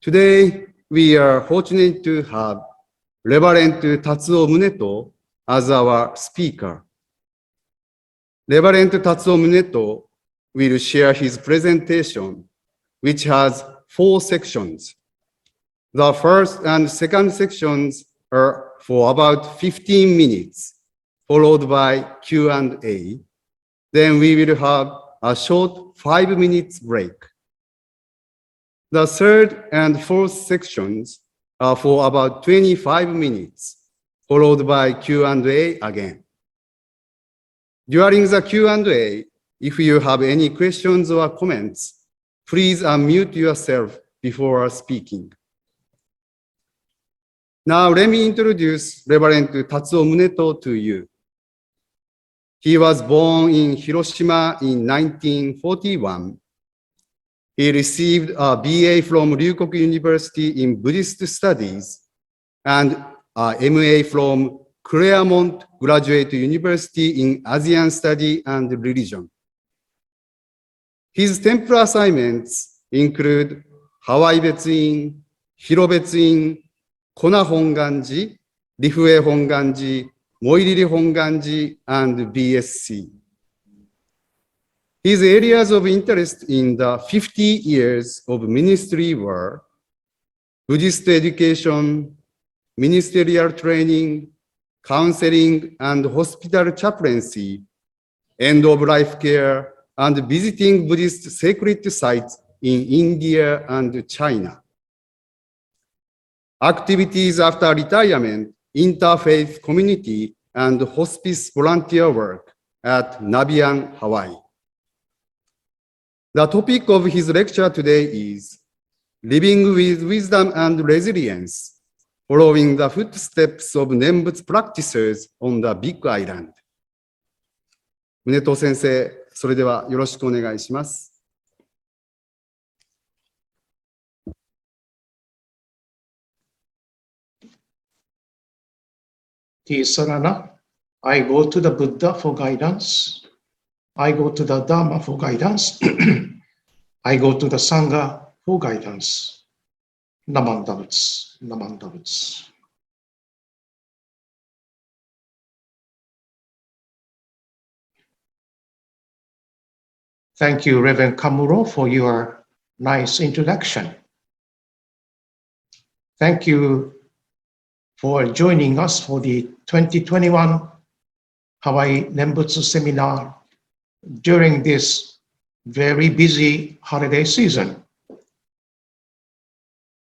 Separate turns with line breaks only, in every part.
Today, we are fortunate to have Reverend Tatsuo Muneto as our speaker. Reverend Tatsuo Muneto will share his presentation, which has 4 sections. The first and second sections are for about 15 minutes, followed by Q&A. Then we will have a short 5 minutes break. The third and fourth sections are for about 25 minutes, followed by Q&A again. During the Q&A, if you have any questions or comments, please unmute yourself before speaking. Now let me introduce Reverend Tatsuo Muneto to you. He was born in Hiroshima in 1941. He received a BA from Ryukoku University in Buddhist Studies and a MA from Claremont Graduate University in Asian Study and Religion. His temple assignments include Hawaii Betsuin, Hilo Betsuin, Kona Hongwanji, Rifue Hongwanji, Moiriri Hongwanji, and BSc. His areas of interest in the 50 years of ministry were Buddhist education, ministerial training, counseling and hospital chaplaincy, end-of-life care, and visiting Buddhist sacred sites in India and China. Activities after retirement, interfaith community, and hospice volunteer work at Nabian, Hawaii. The topic of his lecture today is Living with Wisdom and Resilience, following the footsteps of Nembutsu practitioners on the Big Island. 宗藤先生、それではよろしくお願いします。
Sarana, I go to the Buddha for guidance. I go to the Dharma for guidance. I go to the Sangha for guidance. Namandavats, Namandavats. Thank you, Reverend Kamuro, for your nice introduction. Thank you for joining us for the 2021 Hawaii Nembutsu Seminar during this very busy holiday season.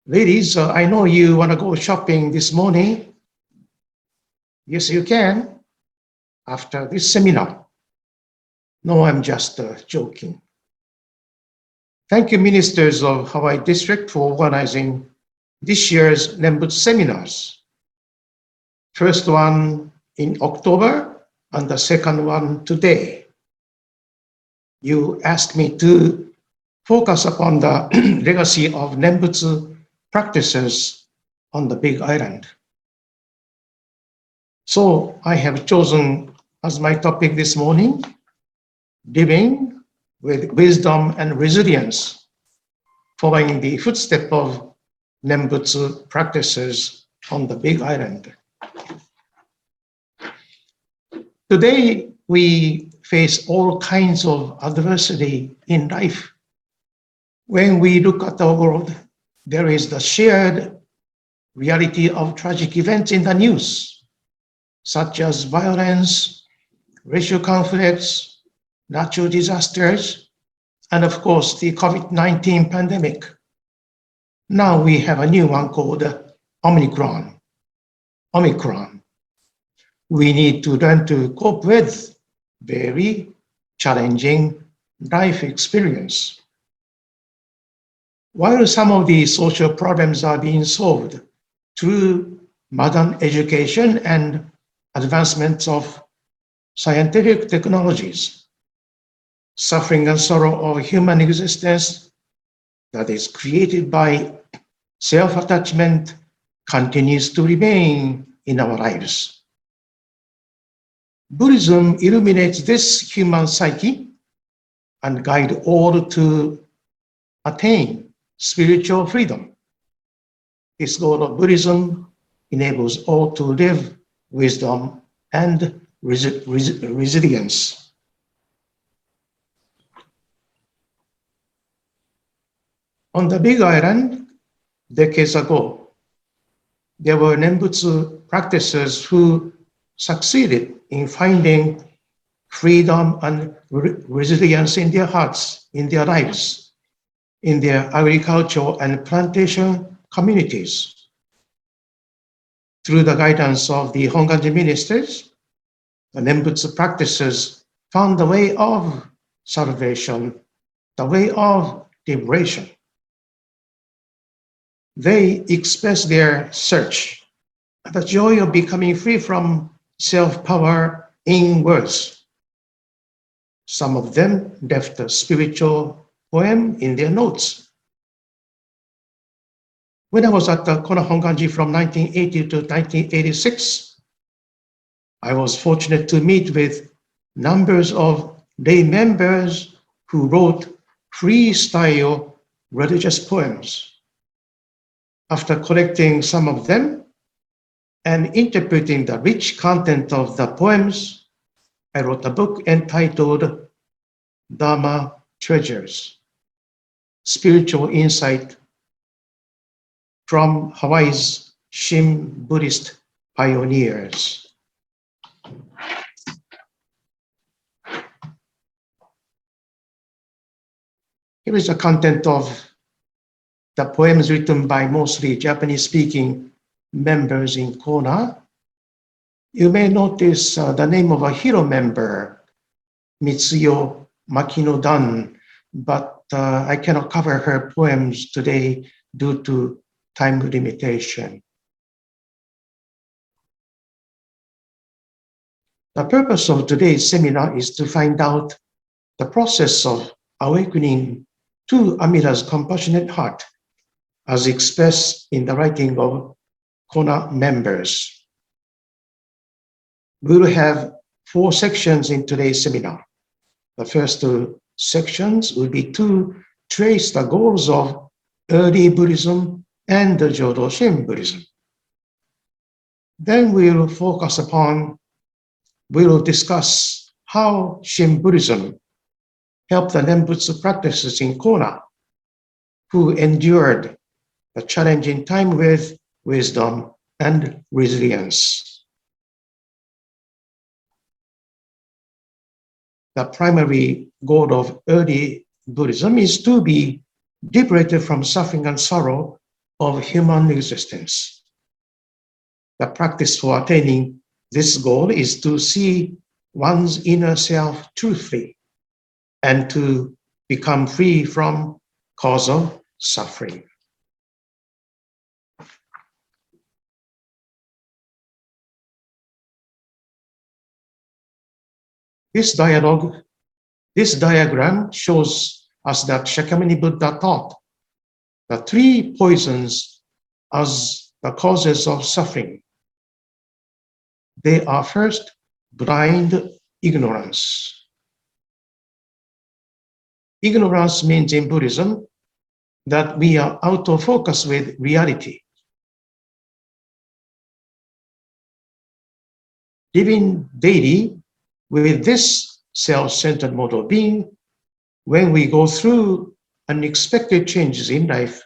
Ladies, I know you want to go shopping this morning. Yes, you can, after this seminar. No, I'm just joking. Thank you, ministers of Hawaii District, for organizing this year's Nembutsu seminars. First one in October and the second one today. You asked me to focus upon the legacy of Nembutsu practices on the Big Island. So I have chosen as my topic this morning, living with wisdom and resilience, following the footsteps of Nembutsu practices on the Big Island. Today, we face all kinds of adversity in life. When we look at the world, there is the shared reality of tragic events in the news, such as violence, racial conflicts, natural disasters, and of course, the COVID-19 pandemic. Now we have a new one called Omicron. We need to learn to cope with very challenging life experience. While some of the social problems are being solved through modern education and advancements of scientific technologies, suffering and sorrow of human existence that is created by self-attachment continues to remain in our lives. Buddhism illuminates this human psyche and guides all to attain spiritual freedom. This goal of Buddhism enables all to live wisdom and resilience. On the Big Island, decades ago, there were Nembutsu practitioners who succeeded in finding freedom and resilience in their hearts, in their lives, in their agricultural and plantation communities. Through the guidance of the Hongwanji ministers, the Nembutsu practitioners found the way of salvation, the way of liberation. They expressed their search, the joy of becoming free from self-power in words. Some of them left a spiritual poem in their notes. When I was at the Kona Hongwanji from 1980 to 1986, I was fortunate to meet with numbers of lay members who wrote freestyle religious poems. After collecting some of them and interpreting the rich content of the poems, I wrote a book entitled Dharma Treasures, Spiritual Insight from Hawaii's Shin Buddhist Pioneers. Here is the content of the poems written by mostly Japanese-speaking members in Kona. You may notice the name of a Hilo member, Mitsuyo Makino-dan, but I cannot cover her poems today due to time limitation. The purpose of today's seminar is to find out the process of awakening to Amida's compassionate heart, as expressed in the writing of Kona members. We will have 4 sections in today's seminar. The first 2 sections will be to trace the goals of early Buddhism and the Jodo Shinshu Buddhism. Then we will discuss how Shin Buddhism helped the Nembutsu practitioners in Kona who endured the challenging time with wisdom and resilience. The primary goal of early Buddhism is to be liberated from suffering and sorrow of human existence. The practice for attaining this goal is to see one's inner self truthfully and to become free from cause of suffering. This diagram shows us that Shakyamuni Buddha taught the 3 poisons as the causes of suffering. They are first, blind ignorance. Ignorance means in Buddhism that we are out of focus with reality. Living daily with this self-centered mode of being, when we go through unexpected changes in life,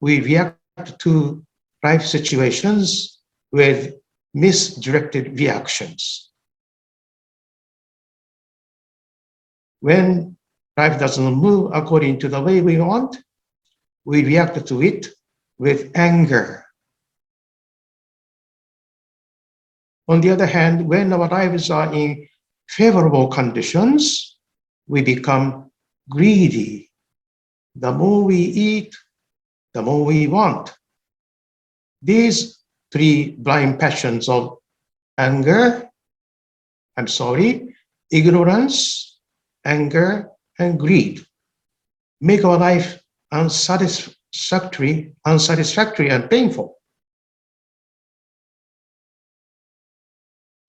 we react to life situations with misdirected reactions. When life doesn't move according to the way we want, we react to it with anger. On the other hand, when our lives are in favorable conditions, we become greedy. The more we eat, the more we want. These 3 blind passions of anger, ignorance, anger, and greed make our life unsatisfactory and painful.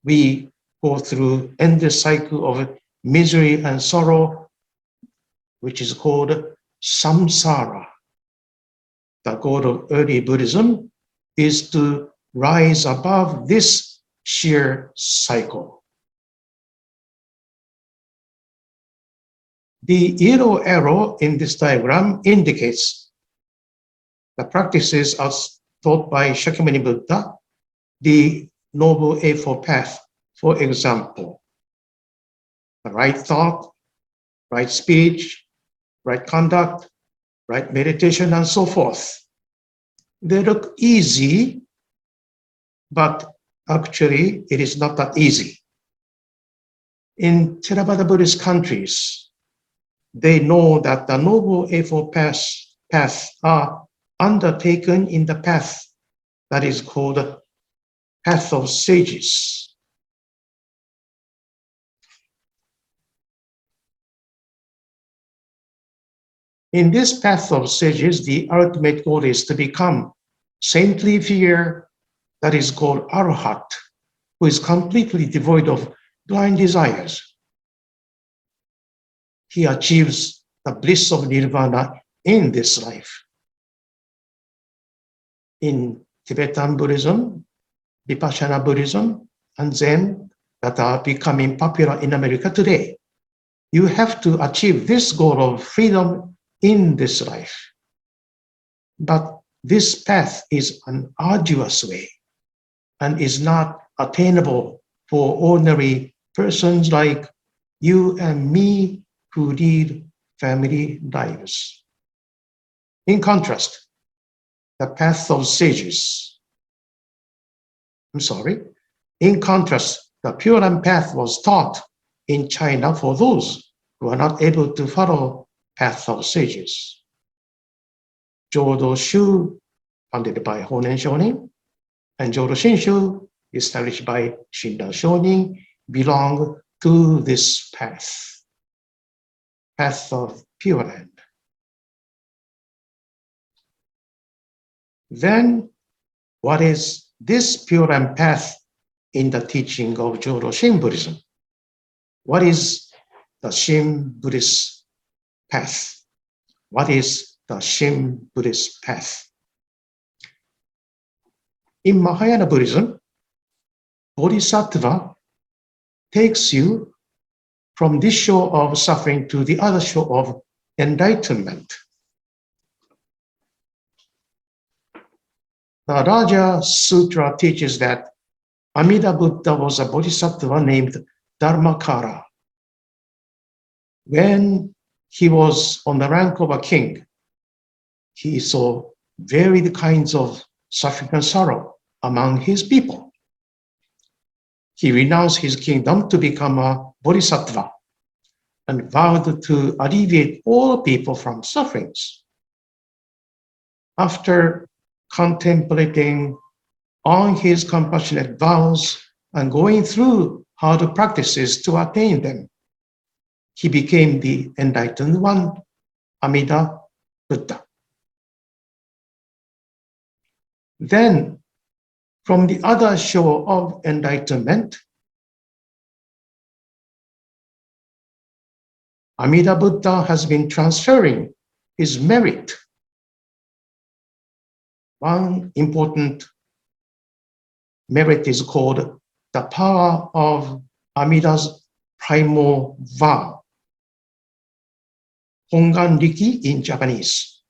We go through endless cycle of misery and sorrow, which is called samsara. The goal of early Buddhism is to rise above this sheer cycle. The yellow arrow in this diagram indicates the practices as taught by Shakyamuni Buddha, the Noble Eightfold Path, for example. The right thought, right speech, right conduct, right meditation, and so forth. They look easy, but actually it is not that easy. In Theravada Buddhist countries, they know that the Noble Eightfold paths are undertaken in the path that is called Path of Sages. In this Path of Sages, the ultimate goal is to become saintly figure that is called Arhat, who is completely devoid of blind desires. He achieves the bliss of nirvana in this life. In Tibetan Buddhism, Vipassana Buddhism, and Zen that are becoming popular in America today, you have to achieve this goal of freedom in this life. But this path is an arduous way and is not attainable for ordinary persons like you and me who lead family lives. In contrast, the path of sages, in contrast, the Pure Land path was taught in China for those who are not able to follow path of sages. Jodo Shinshu, founded by Honen Shonin, and Jodo Shinshu, established by Shinran Shonin, belong to this path, path of Pure Land. Then, what is this Pure Land path in the teaching of Jodo Shin Buddhism? What is the Shin Buddhist path? What is the Shin Buddhist path? In Mahayana Buddhism, Bodhisattva takes you from this shore of suffering to the other shore of enlightenment. The Raja Sutra teaches that Amida Buddha was a bodhisattva named Dharmakara. When he was on the rank of a king, he saw varied kinds of suffering and sorrow among his people. He renounced his kingdom to become a bodhisattva and vowed to alleviate all people from sufferings. After contemplating on his compassionate vows and going through hard practices to attain them, he became the enlightened one, Amida Buddha. Then, from the other shore of enlightenment, Amida Buddha has been transferring his merit. One important merit is called the power of Amida's primal vow, Hongwanji in Japanese.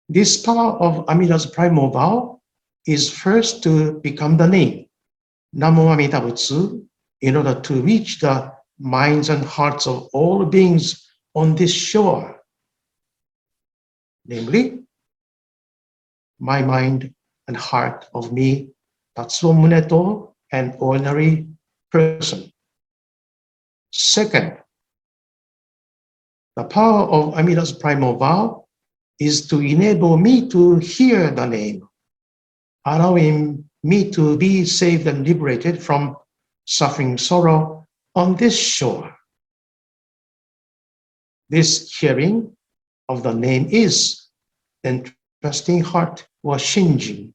This power of Amida's primal vow is first to become the name, Namo Amida Butsu, in order to reach the minds and hearts of all beings on this shore, namely, my mind and heart of me, Tatsuo Muneto, an ordinary person. Second, the power of Amida's primal vow is to enable me to hear the name, allowing me to be saved and liberated from suffering sorrow on this shore. This hearing of the name is interesting heart or shinjin.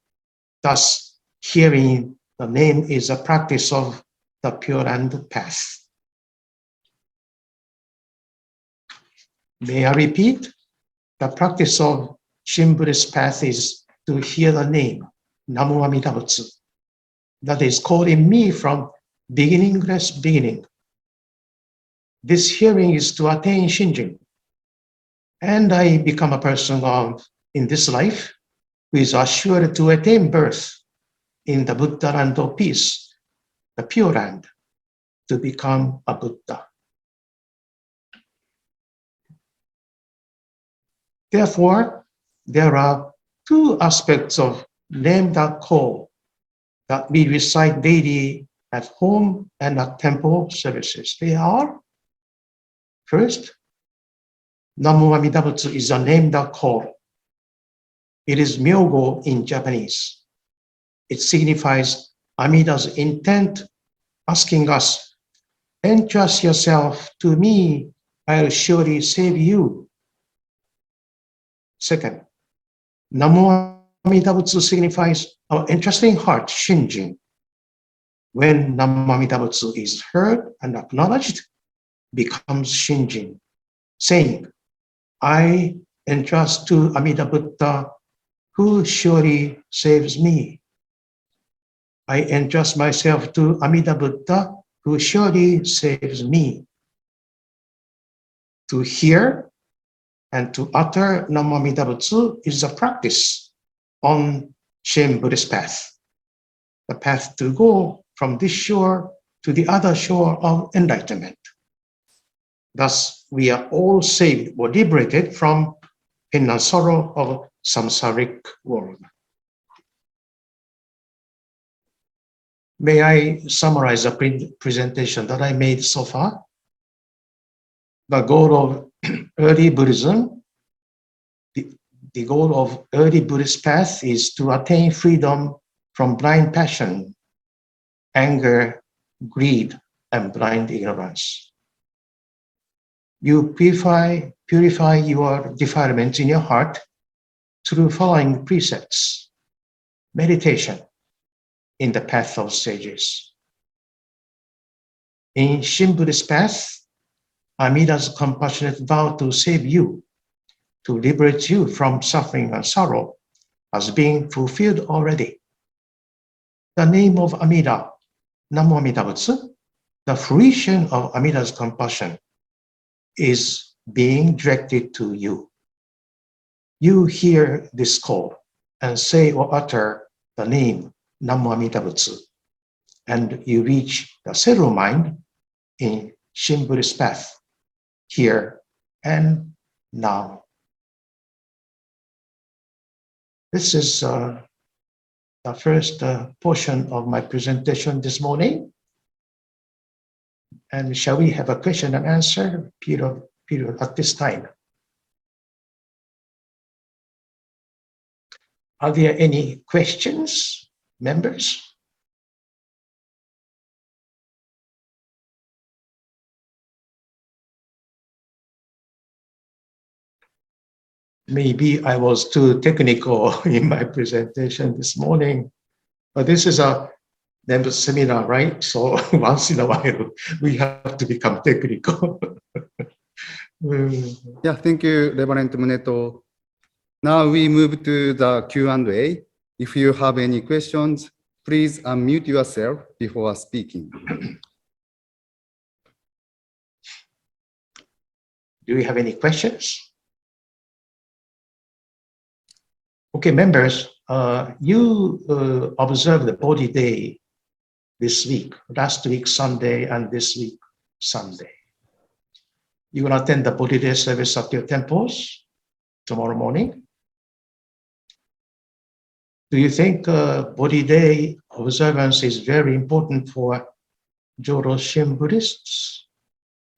Thus, hearing the name is a practice of the Pure Land path. May I repeat? The practice of Shin Buddhist path is to hear the name, Namu Amida Butsu. That is calling me from beginningless beginning. This hearing is to attain Shinjin. And I become a person in this life who is assured to attain birth in the Buddha land of peace, the Pure Land, to become a Buddha. Therefore, there are two aspects of name that call that we recite daily at home and at temple services. They are, first, Namu Amida Butsu is a name that call. It is myogo in Japanese. It signifies Amida's intent, asking us, entrust yourself to me, I'll surely save you. Second, Namu Amida Butsu signifies our entrusting heart, Shinjin. When Namu Amida Butsu is heard and acknowledged, becomes Shinjin, saying, I entrust to Amida Buddha, who surely saves me. I entrust myself to Amida Buddha, who surely saves me. To hear and to utter Namu Amida Butsu is a practice on Shin Buddhist path, the path to go from this shore to the other shore of enlightenment. Thus, we are all saved or liberated from pain and sorrow of samsaric world. May I summarize the presentation that I made so far? The goal of early Buddhism, the goal of early Buddhist path is to attain freedom from blind passion, anger, greed, and blind ignorance. You purify your defilements in your heart through following precepts, meditation in the path of sages. In Shin Buddhist path, Amida's compassionate vow to save you, to liberate you from suffering and sorrow, has been fulfilled already. The name of Amida, Namu Amida Butsu, the fruition of Amida's compassion, is being directed to you. You hear this call and say or utter the name Namu Amida Butsu, and you reach the settled mind in Shin Buddhist path, here and now. This is the first portion of my presentation this morning. And shall we have a question and answer period at this time? Are there any questions, members? Maybe I was too technical in my presentation this morning, but this is a Nembutsu seminar, right? So once in a while, we have to become technical.
Yeah, thank you, Reverend Muneto. Now we move to the Q&A. If you have any questions, please unmute yourself before speaking.
Do you have any questions? Okay, members, you observed the Bodhi Day this week, last week Sunday and this week Sunday. You're going to attend the Bodhi Day service at your temples tomorrow morning. Do you think Bodhi Day observance is very important for Jodo Shin Buddhists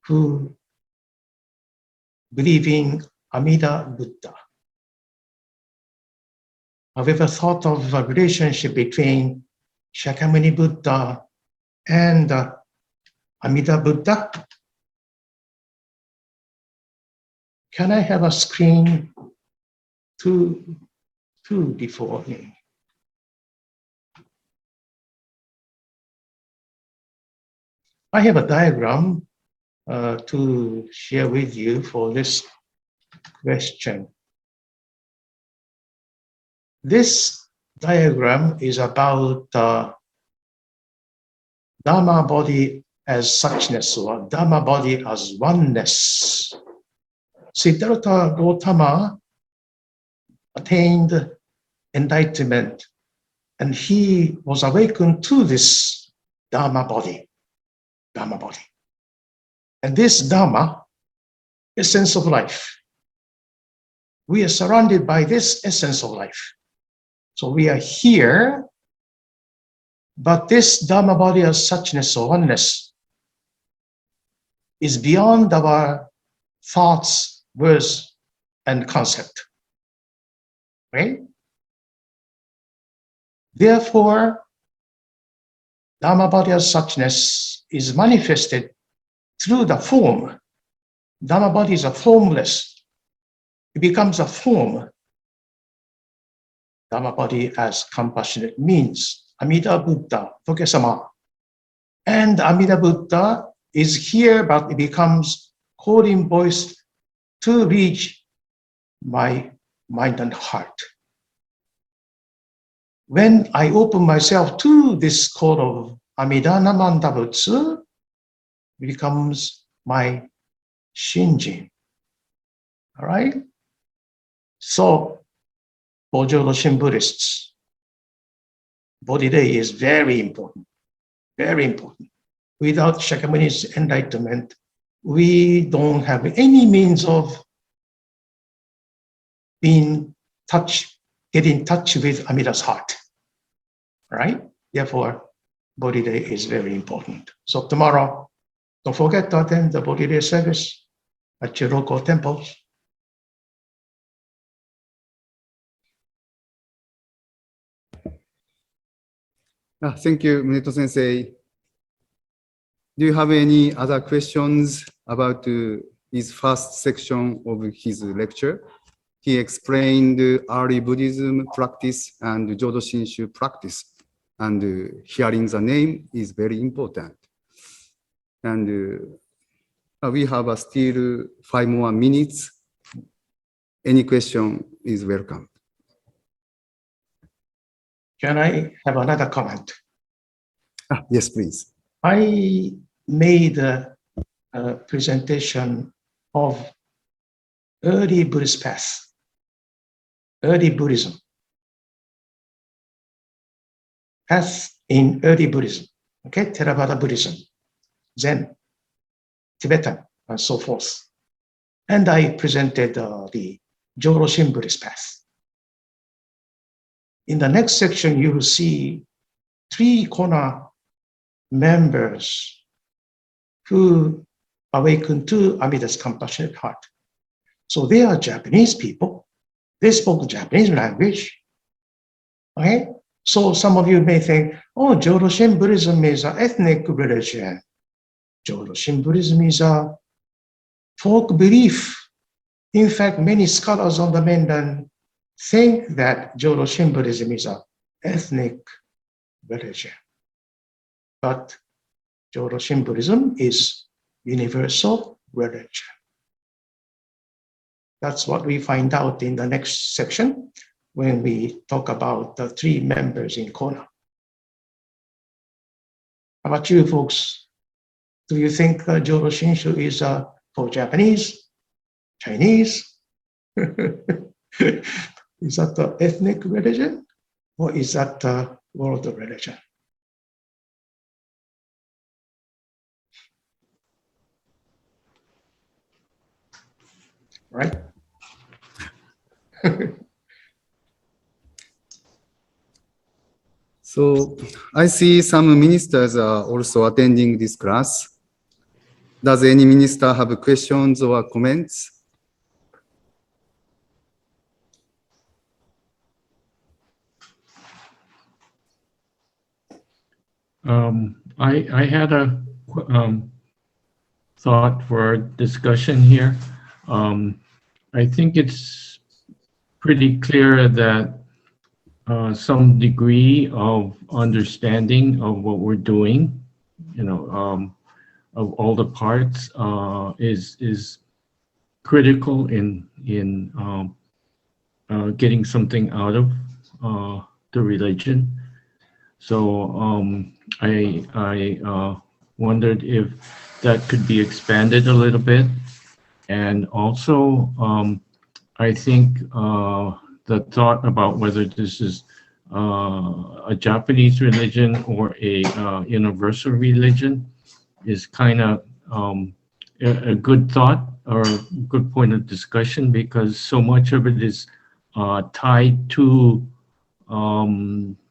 who believe in Amida Buddha? Have you ever thought of a relationship between Shakyamuni Buddha and Amida Buddha? Can I have a screen two before me? I have a diagram to share with you for this question. This diagram is about Dharma body as suchness, or Dharma body as oneness. Siddhartha Gautama attained enlightenment, and he was awakened to this Dharma body. And this Dharma, essence of life. We are surrounded by this essence of life. So we are here, but this Dharma body as suchness or oneness is beyond our thoughts, words, and concept. Right? Therefore, Dharma body as suchness is manifested through the form. Dharma body is a formless. It becomes a form. Dharma body as compassionate means Amida Buddha, Tokesama. And Amida Buddha is here, but it becomes calling voice to reach my mind and heart. When I open myself to this call of Amida Namanda Butsu, it becomes my Shinjin. All right? So, for Jodo Shinshu Buddhists, Bodhi Day is very important, very important. Without Shakyamuni's enlightenment, we don't have any means of get in touch with Amida's heart, right? Therefore, Bodhi Day is very important. So tomorrow, don't forget to attend the Bodhi Day service at your local temples.
Thank you, Muneto Sensei. Do you have any other questions about his first section of his lecture? He explained early Buddhism practice and Jodo Shinshu practice, and hearing the name is very important. And we have still 5 more minutes. Any question is welcome.
Can I have another comment?
Yes, please.
I made a presentation of early Buddhist path, early Buddhism, path in early Buddhism, okay, Theravada Buddhism, Zen, Tibetan, and so forth. And I presented the Jodo Shinshu Buddhist path. In the next section, you will see 3 Kona members who awakened to Amida's compassionate heart. So they are Japanese people. They spoke Japanese language. Okay? So some of you may think, oh, Jodo Shinshu Buddhism is an ethnic religion. Jodo Shinshu Buddhism is a folk belief. In fact, many scholars on the mainland think that Jodo Shinshu Buddhism is an ethnic religion. But Jodo Shinshu Buddhism is universal religion. That's what we find out in the next section when we talk about the 3 members in Kona. How about you folks? Do you think Jodo Shinshu is for Japanese, Chinese? Is that the ethnic religion, or is that the world religion? Right?
So I see some ministers are also attending this class. Does any minister have questions or comments?
I had a thought for discussion here. I think it's pretty clear that some degree of understanding of what we're doing, of all the parts, is critical in getting something out of the religion. So I wondered if that could be expanded a little bit. And also, I think the thought about whether this is a Japanese religion or a universal religion is kind of a good thought or a good point of discussion, because so much of it is tied to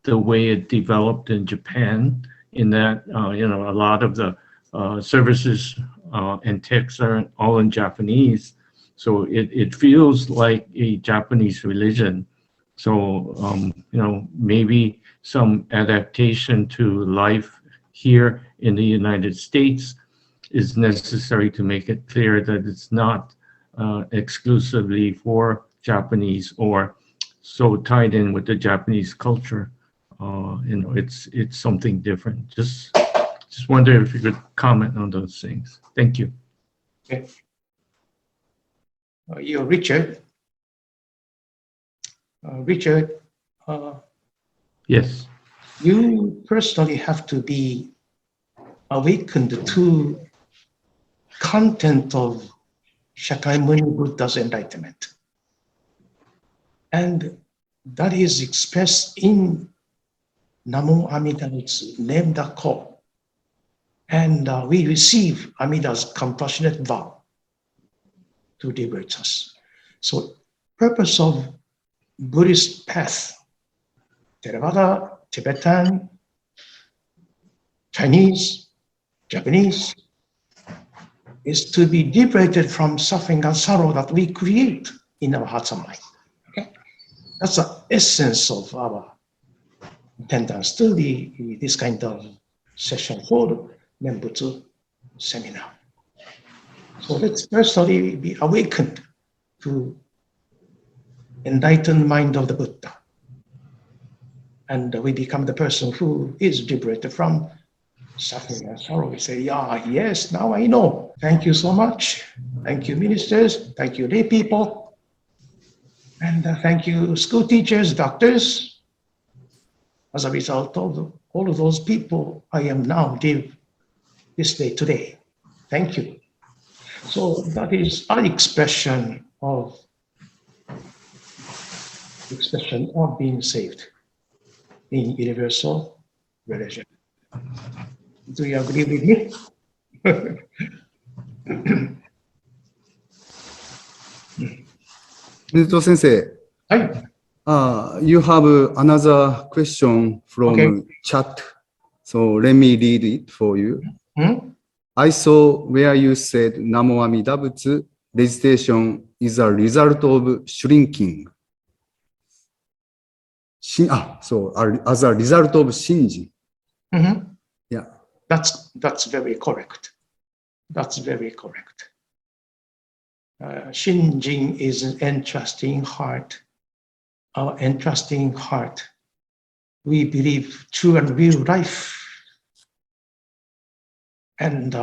the way it developed in Japan, in that, a lot of the services and texts are all in Japanese. So it feels like a Japanese religion. So, maybe some adaptation to life here in the United States is necessary to make it clear that it's not exclusively for Japanese or so tied in with the Japanese culture. It's something different. Just wonder if you could comment on those things. Thank you.
Okay. You, Richard. Richard,
Yes.
you personally have to be awakened to content of Shakyamuni Buddha's enlightenment. And that is expressed in Namo Amida Butsu, name the call. And we receive Amida's compassionate vow to liberate us. So purpose of Buddhist path, Theravada, Tibetan, Chinese, Japanese, is to be liberated from suffering and sorrow that we create in our hearts and mind. Okay? That's the essence of our attendance to this kind of session for Nembutsu seminar. So let's personally be awakened to enlightened mind of the Buddha. And we become the person who is liberated from suffering and sorrow. We say, yeah, yes, now I know. Thank you so much. Thank you, ministers. Thank you, lay people. And thank you, school teachers, doctors. As a result of all of those people, I am now live this day today. Thank you. So that is our expression of being saved in universal religion. Do you agree with me?
Muneto sensei, you have another question from chat. So let me read it for you. I saw where you said Namo Amida Butsu recitation is a result of shrinking. So as a result of Shinji. Yeah.
That's very correct. That's very correct. Shinjin is an entrusting heart. Our entrusting heart, we believe true and real life. And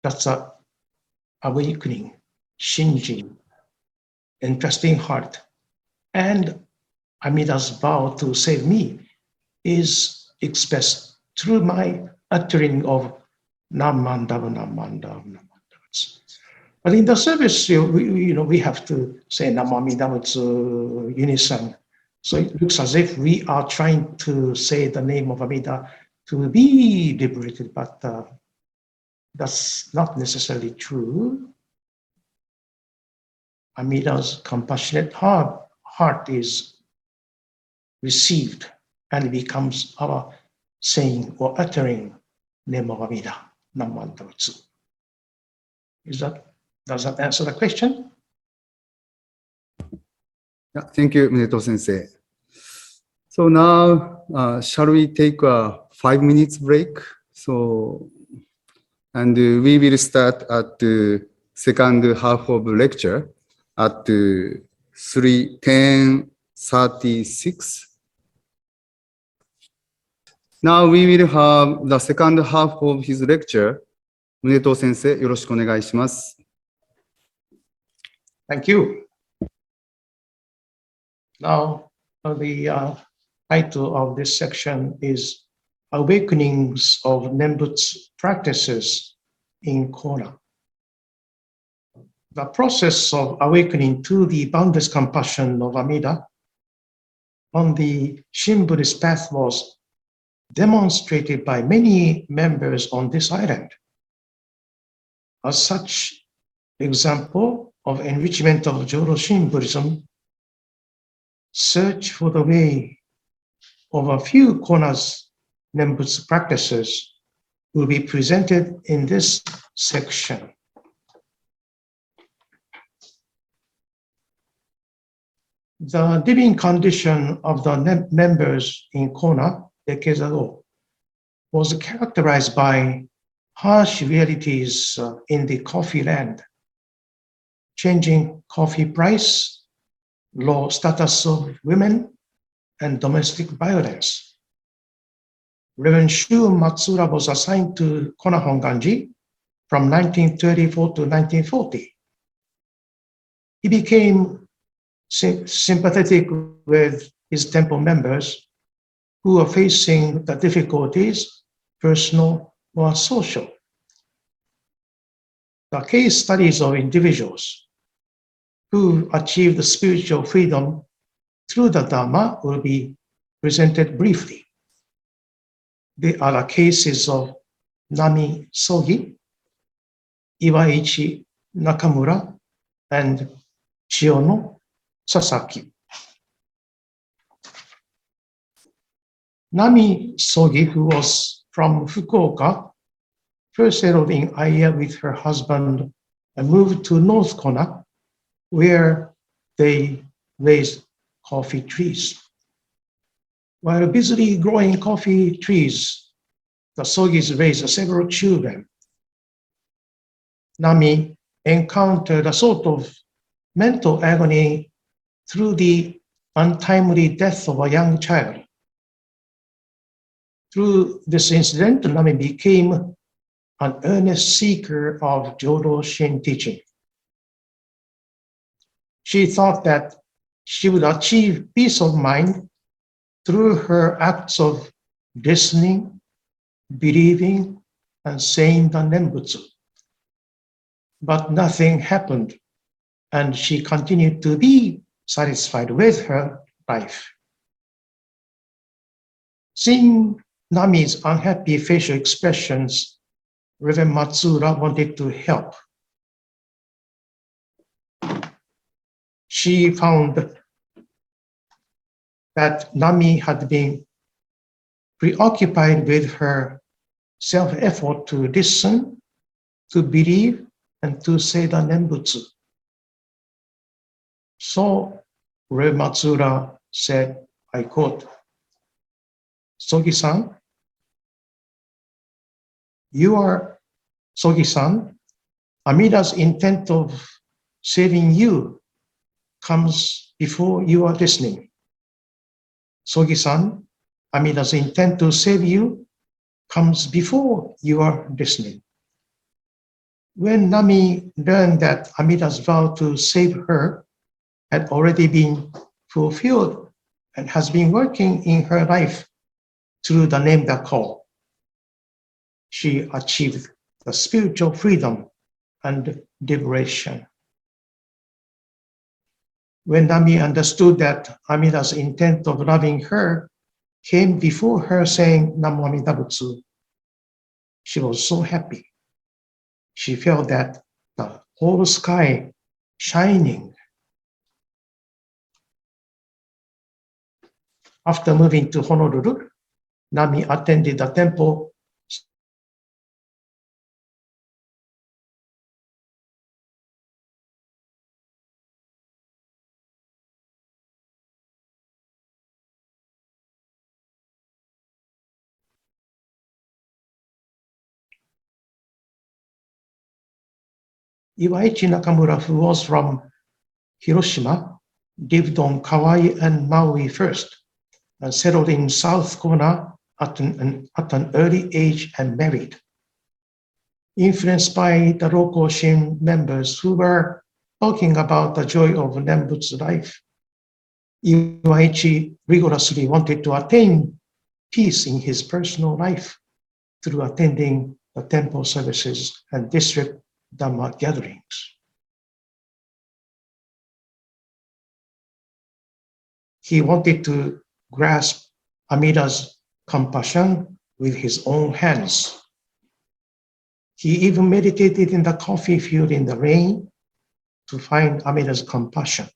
that's a awakening, Shinjin, entrusting heart. And Amida's vow to save me is expressed through my uttering of Namandav, Namandav, Namandav. But in the service, we have to say Namamida unison. So it looks as if we are trying to say the name of Amida to be liberated, but that's not necessarily true. Amida's compassionate heart is received and becomes our saying or uttering name of Amida, Namantavutsu. Does that answer the question?
Yeah, thank you, Muneto sensei. So now, shall we take a 5 minutes break? So, and we will start at second half of lecture at 10:36. Now we will have the second half of his lecture. Muneto 先生、よろしくお願いします。
Thank you. Now, the title of this section is Awakenings of Nembutsu Practices in Kona. The process of awakening to the boundless compassion of Amida on the Shin Buddhist path was demonstrated by many members on this island. As such example of enrichment of Jodo Shin Buddhism, search for the way of a few Kona's Nembutsu practices will be presented in this section. The living condition of the members in Kona, decades ago, was characterized by harsh realities in the coffee land, changing coffee price, low status of women, and domestic violence. Reverend Shu Matsura was assigned to Kona Hongwanji from 1934 to 1940. He became sympathetic with his temple members who are facing the difficulties, personal or social. The case studies of individuals who achieved spiritual freedom through the Dharma will be presented briefly. There are the cases of Nami Sogi, Iwaichi Nakamura, and Chiono Sasaki. Nami Sogi, who was from Fukuoka, first settled in Aiya with her husband and moved to North Kona, where they raised coffee trees. While busily growing coffee trees, the Sogis raised several children. Nami encountered a sort of mental agony through the untimely death of a young child. Through this incident, Nami became an earnest seeker of Jodo Shin teaching. She thought that she would achieve peace of mind through her acts of listening, believing, and saying the Nembutsu. But nothing happened, and she continued to be satisfied with her life. Seeing Nami's unhappy facial expressions, Reverend Matsura wanted to help. She found that Nami had been preoccupied with her self-effort to listen, to believe, and to say the Nembutsu. So Reverend Matsura said, I quote, Sogi-san, you are Sogi-san. Amida's intent of saving you comes before you are listening. Sogi-san, Amida's intent to save you comes before you are listening. When Nami learned that Amida's vow to save her had already been fulfilled and has been working in her life through the name that call, she achieved the spiritual freedom and liberation. When Nami understood that Amida's intent of loving her came before her saying Namo Amida Butsu, she was so happy. She felt that the whole sky shining. After moving to Honolulu, Nami attended the temple Iwaichi Nakamura, who was from Hiroshima, lived on Kauai and Maui first, and settled in South Kona at an early age and married. Influenced by the local Shin members who were talking about the joy of Nembutsu life, Iwaichi rigorously wanted to attain peace in his personal life through attending the temple services and district Dhamma gatherings. He wanted to grasp Amida's compassion with his own hands. He even meditated in the coffee field in the rain to find Amida's compassion.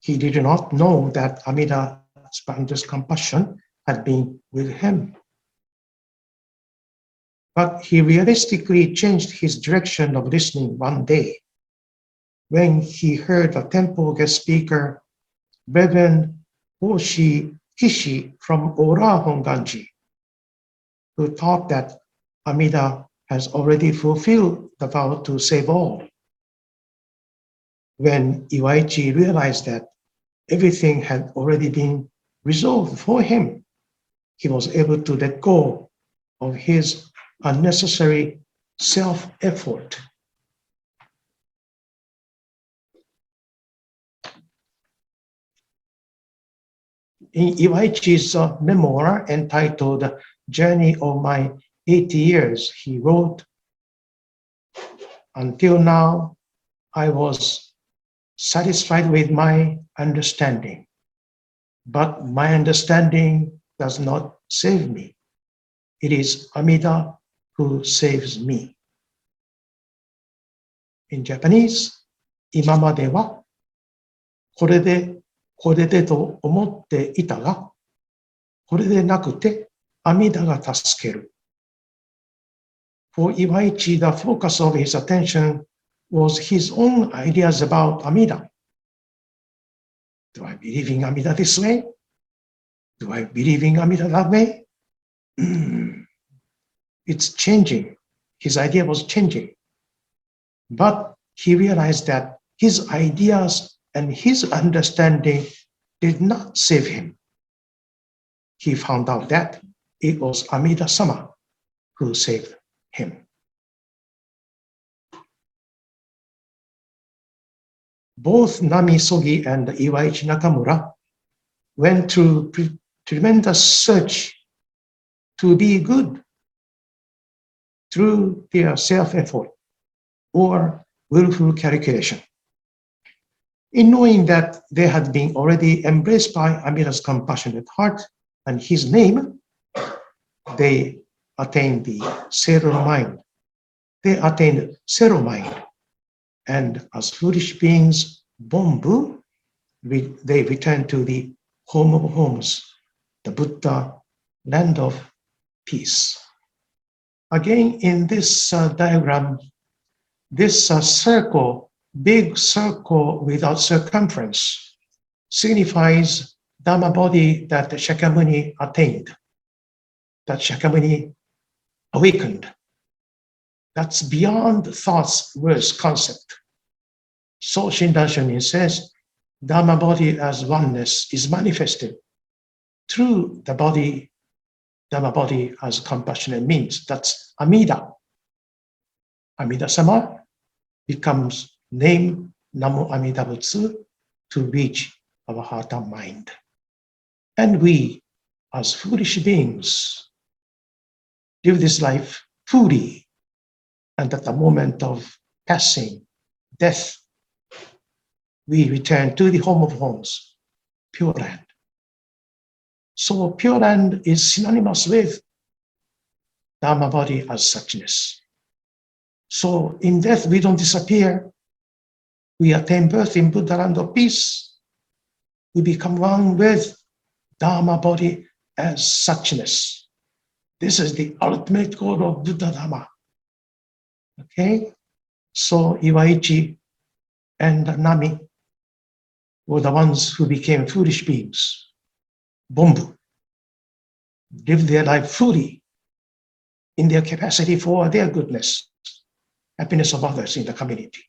He did not know that Amida's compassion had been with him. But he realistically changed his direction of listening one day when he heard the temple guest speaker, Reverend Hoshi Kishi from Ora Hongwanji, who taught that Amida has already fulfilled the vow to save all. When Iwaichi realized that everything had already been resolved for him, he was able to let go of his unnecessary self-effort. In Iwaichi's memoir entitled Journey of My 80 Years, he wrote, "Until now, I was satisfied with my understanding, but my understanding does not save me. It is Amida who saves me." In Japanese, 今まではこれでと思っていたが、これでなくて阿弥陀が助ける。For Iwaichi, the focus of his attention was his own ideas about Amida. Do I believe in Amida this way? Do I believe in Amida that way? It's changing. His idea was changing. But he realized that his ideas and his understanding did not save him. He found out that it was Amida-sama who saved him. Both Nami Sogi and Iwaichi Nakamura went through tremendous search to be good through their self-effort or willful calculation. In knowing that they had been already embraced by Amida's compassionate heart and his name, they attained the zero mind. They attained zero mind. And as foolish beings, Bombu, they returned to the home of homes, the Buddha, land of peace. Again, in this diagram, this circle, big circle without circumference, signifies Dhamma body that Shakyamuni attained, that Shakyamuni awakened. That's beyond thoughts, words, concept. So Shinran Shonin says, Dhamma body as oneness is manifested through the body, Dhamma body as compassionate means. That's Amida. Amida-sama becomes name Namo Amida Butsu to reach our heart and mind. And we, as foolish beings, live this life fully. And at the moment of passing, death, we return to the home of homes, Pure Land. So Pure Land is synonymous with Dhamma body as suchness. So in death, we don't disappear. We attain birth in Buddha land of peace. We become one with Dhamma body as suchness. This is the ultimate goal of Buddha Dhamma. Okay? So Iwaichi and Nami were the ones who became foolish beings. Bombu lived their life fully in their capacity for their goodness. happiness of others in the community,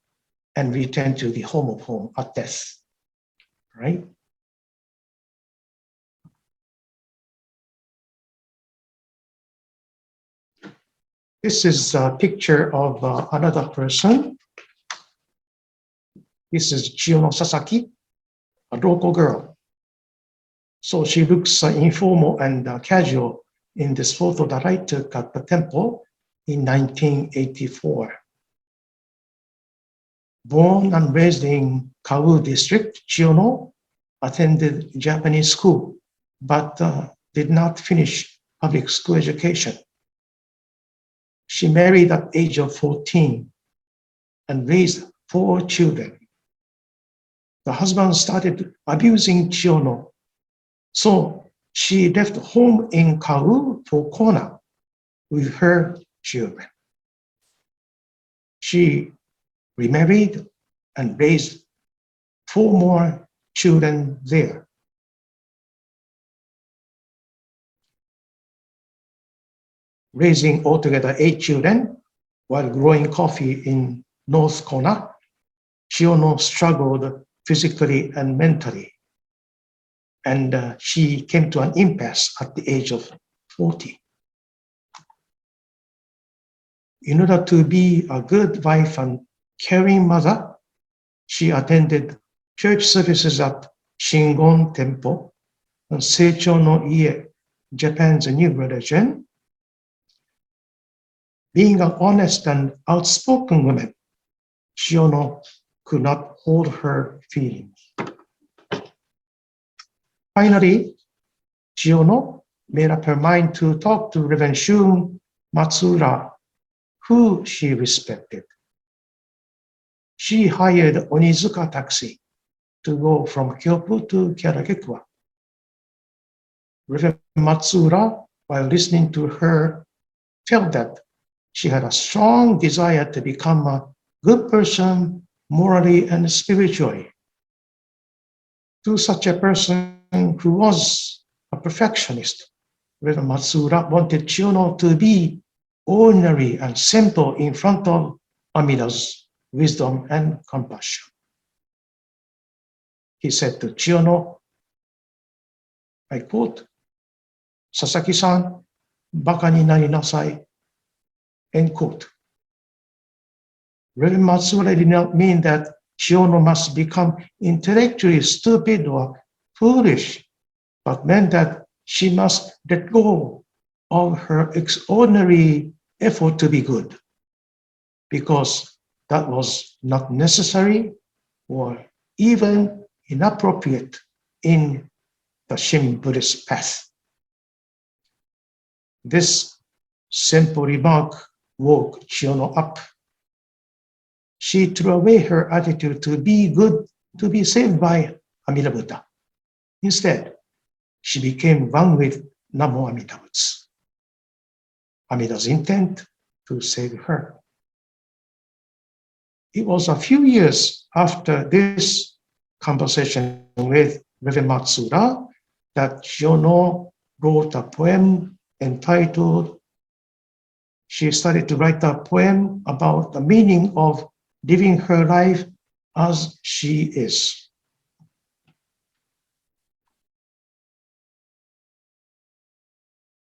and return to the home of home at death, right? This is a picture of another person. This is Chiyono Sasaki, a local girl. So she looks informal and casual in this photo that I took at the temple in 1984. Born and raised in Kau district, Chiyono attended Japanese school, but did not finish public school education. She married at the age of 14 and raised 4 children. The husband started abusing Chiyono, so she left home in Kau for Kona with her children. She remarried and raised 4 more children there. Raising altogether 8 children while growing coffee in North Kona, Chiyono struggled physically and mentally, and she came to an impasse at the age of 40. In order to be a good wife and caring mother, she attended church services at Shingon Temple and Seicho no Ie, Japan's new religion. Being an honest and outspoken woman, Chiyono could not hold her feelings. Finally, Chiyono made up her mind to talk to Reverend Shun Matsuura, who she respected. She hired Onizuka taxi to go from Kyopu to Kiaragekura. Reverend Matsuura, while listening to her, felt that she had a strong desire to become a good person morally and spiritually. To such a person who was a perfectionist, Reverend Matsuura wanted Chiyono to be ordinary and simple in front of Amida's wisdom and compassion. He said to Chiyono, I quote, "Sasaki-san, baka ni nari nasai," end quote. Reverend Matsuura did not mean that Chiyono must become intellectually stupid or foolish, but meant that she must let go of her extraordinary effort to be good, because that was not necessary or even inappropriate in the Shin Buddhist path. This simple remark woke Chiyono up. She threw away her attitude to be good, to be saved by Amida Buddha. Instead, she became one with Namo Amida Butsu, Amida's intent to save her. It was a few years after this conversation with Reverend Matsuura that Chiyono wrote a poem entitled, she started to write a poem about the meaning of living her life as she is.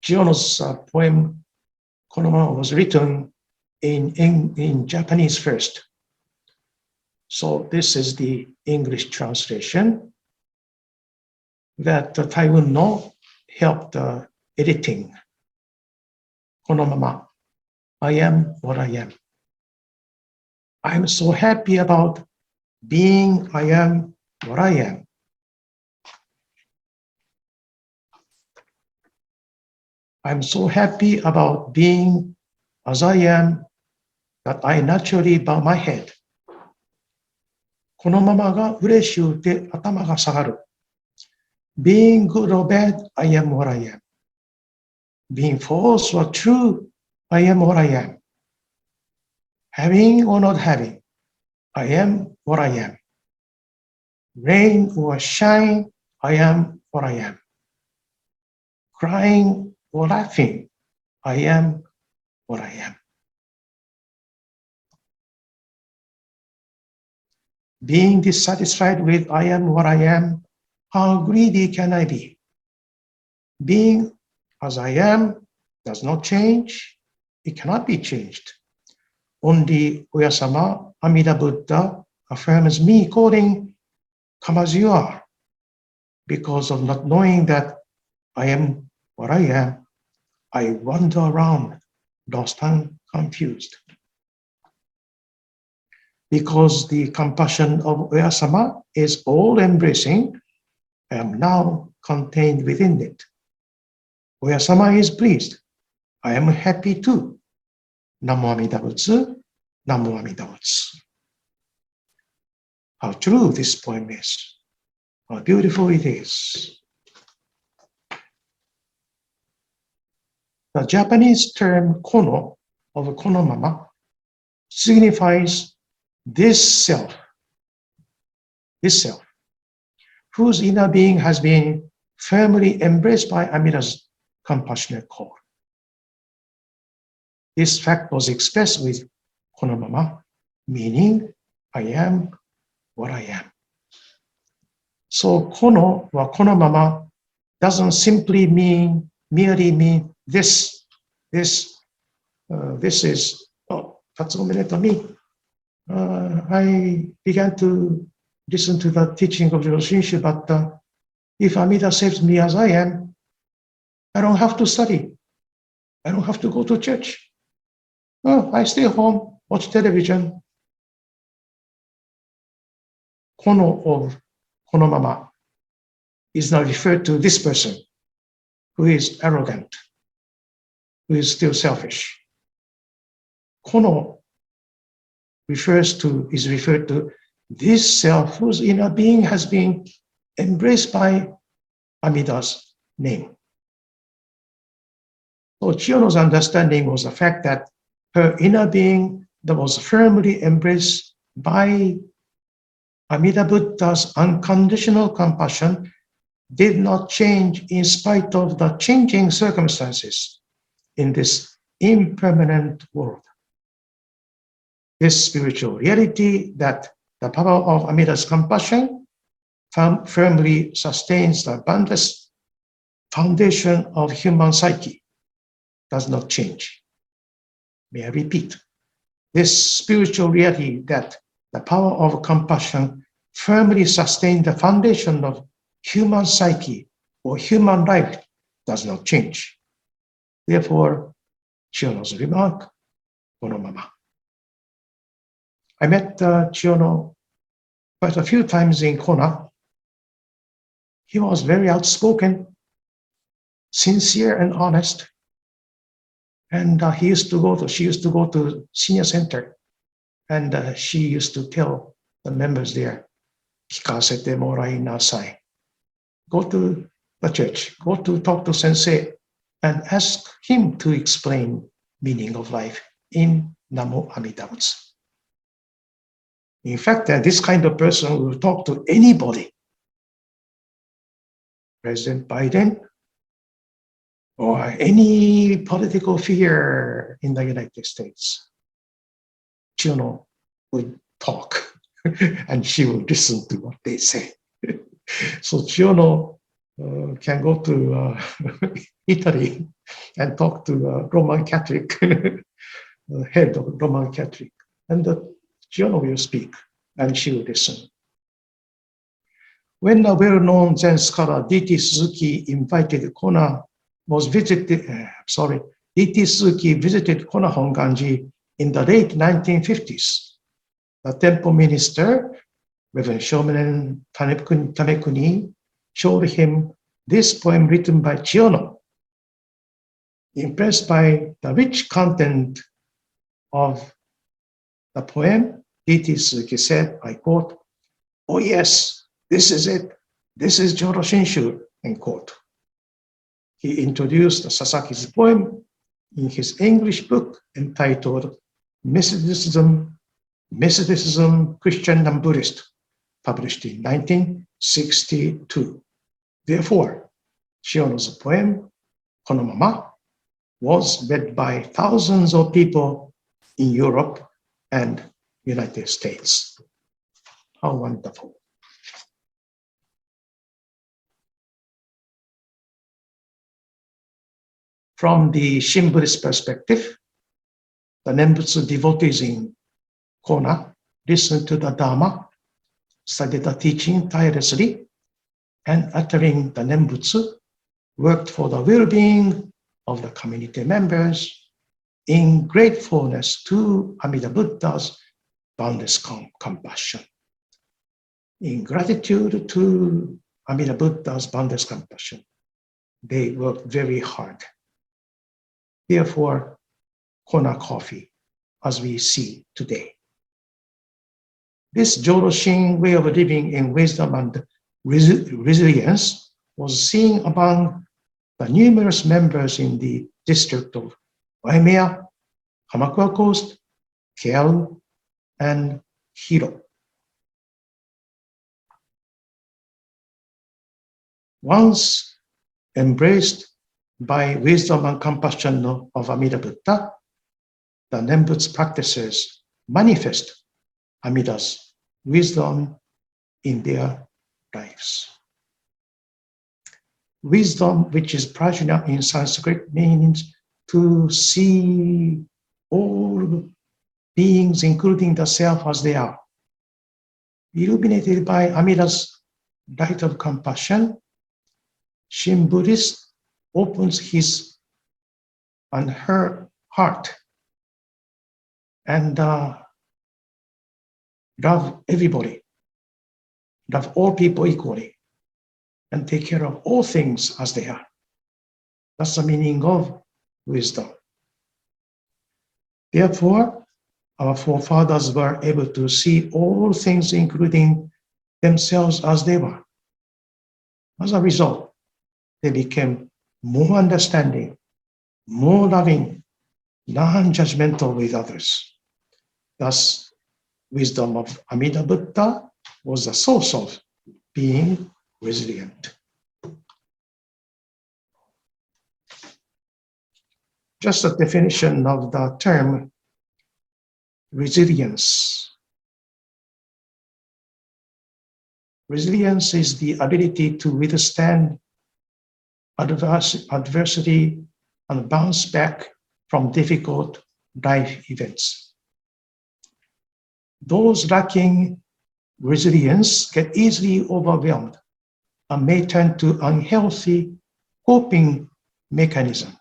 Chiyono's poem, Konoha, was written in Japanese first. So this is the English translation that Taiwan no helped editing. Konomama, I am what I am. I'm so happy about being I am what I am. I'm so happy about being as I am that I naturally bow my head. このままが嬉しゅうて頭が下がる。Being good or bad, I am what I am. Being false or true, I am what I am. Having or not having, I am what I am. Rain or shine, I am what I am. Crying or laughing, I am what I am. being dissatisfied with I am what I am, how greedy can I be? Being as I am does not change. It cannot be changed. Only Oyasama, Amida Buddha, affirms me according come as you are. Because of not knowing that I am what I am, I wander around, lost and confused. Because the compassion of Oyasama is all-embracing, I am now contained within it. Oyasama is pleased. I am happy too. Namo Amida Butsu, Namo Amida Butsu. How true this poem is. How beautiful it is. The Japanese term kono of konomama signifies this self, whose inner being has been firmly embraced by Amida's compassionate call. This fact was expressed with konomama, meaning I am what I am. So kono or konomama doesn't simply merely mean this is, Tatsuo Muneto me. I began to listen to the teaching of Jodo Shinshu, but if Amida saves me as I am, I don't have to study. I don't have to go to church. I stay home, watch television. Kono of konomama is now referred to this person who is arrogant, who is still selfish. Kono is referred to this self whose inner being has been embraced by Amida's name. So Chiyono's understanding was the fact that her inner being that was firmly embraced by Amida Buddha's unconditional compassion did not change in spite of the changing circumstances in this impermanent world. This spiritual reality that the power of Amida's compassion firmly sustains the boundless foundation of human psyche does not change. May I repeat? This spiritual reality that the power of compassion firmly sustains the foundation of human psyche or human life does not change. Therefore, Chiyono's remark, konomama. I met Chiyono quite a few times in Kona. He was very outspoken, sincere and honest. And she used to go to senior center, and she used to tell the members there, "Kikasete morai nasai." Go to the church, go to talk to sensei, and ask him to explain meaning of life in Namo Amida Butsu. In fact, this kind of person will talk to anybody. President Biden, or any political figure in the United States. Chiyono would talk and she would listen to what they say. So Chiyono can go to Italy and talk to a Roman Catholic, head of Roman Catholic, and Chiyono will speak and she will listen. When a well-known Zen scholar, D.T. Suzuki, D.T. Suzuki visited Kona Hongwanji in the late 1950s. The temple minister, Reverend Shomen Tamekuni, showed him this poem written by Chiyono. Impressed by the rich content of the poem, D.T. Suzuki said, I quote, "Oh yes, this is it. This is Jodo Shinshu," end quote. He introduced Sasaki's poem in his English book entitled Methodism, Christian and Buddhist, published in 1962. Therefore, Chiyono's poem, Konomama, was read by thousands of people in Europe and United States. How wonderful. From the Shin Buddhist perspective, the Nembutsu devotees in Kona listened to the Dharma, studied the teaching tirelessly, and uttering the Nembutsu, worked for the well-being of the community members in gratefulness to Amida Buddha's boundless compassion. In gratitude to Amida Buddha's boundless compassion, they worked very hard. Therefore, Kona coffee, as we see today. This Jodo Shin way of living in wisdom and resilience was seen among the numerous members in the district of Waimea, Hamakua Coast, Kealu, and Hilo. Once embraced by wisdom and compassion of Amida Buddha, the Nembutsu practices manifest Amida's wisdom in their lives. Wisdom, which is prajna in Sanskrit, means to see all beings, including the self, as they are. Illuminated by Amida's light of compassion, Shin Buddhist opens his and her heart and love everybody, love all people equally, and take care of all things as they are. That's the meaning of wisdom. Therefore, our forefathers were able to see all things, including themselves, as they were. As a result, they became more understanding, more loving, non-judgmental with others. Thus, wisdom of Amida Buddha was the source of being resilient. Just a definition of the term resilience. Resilience is the ability to withstand adversity and bounce back from difficult life events. Those lacking resilience get easily overwhelmed and may turn to unhealthy coping mechanisms.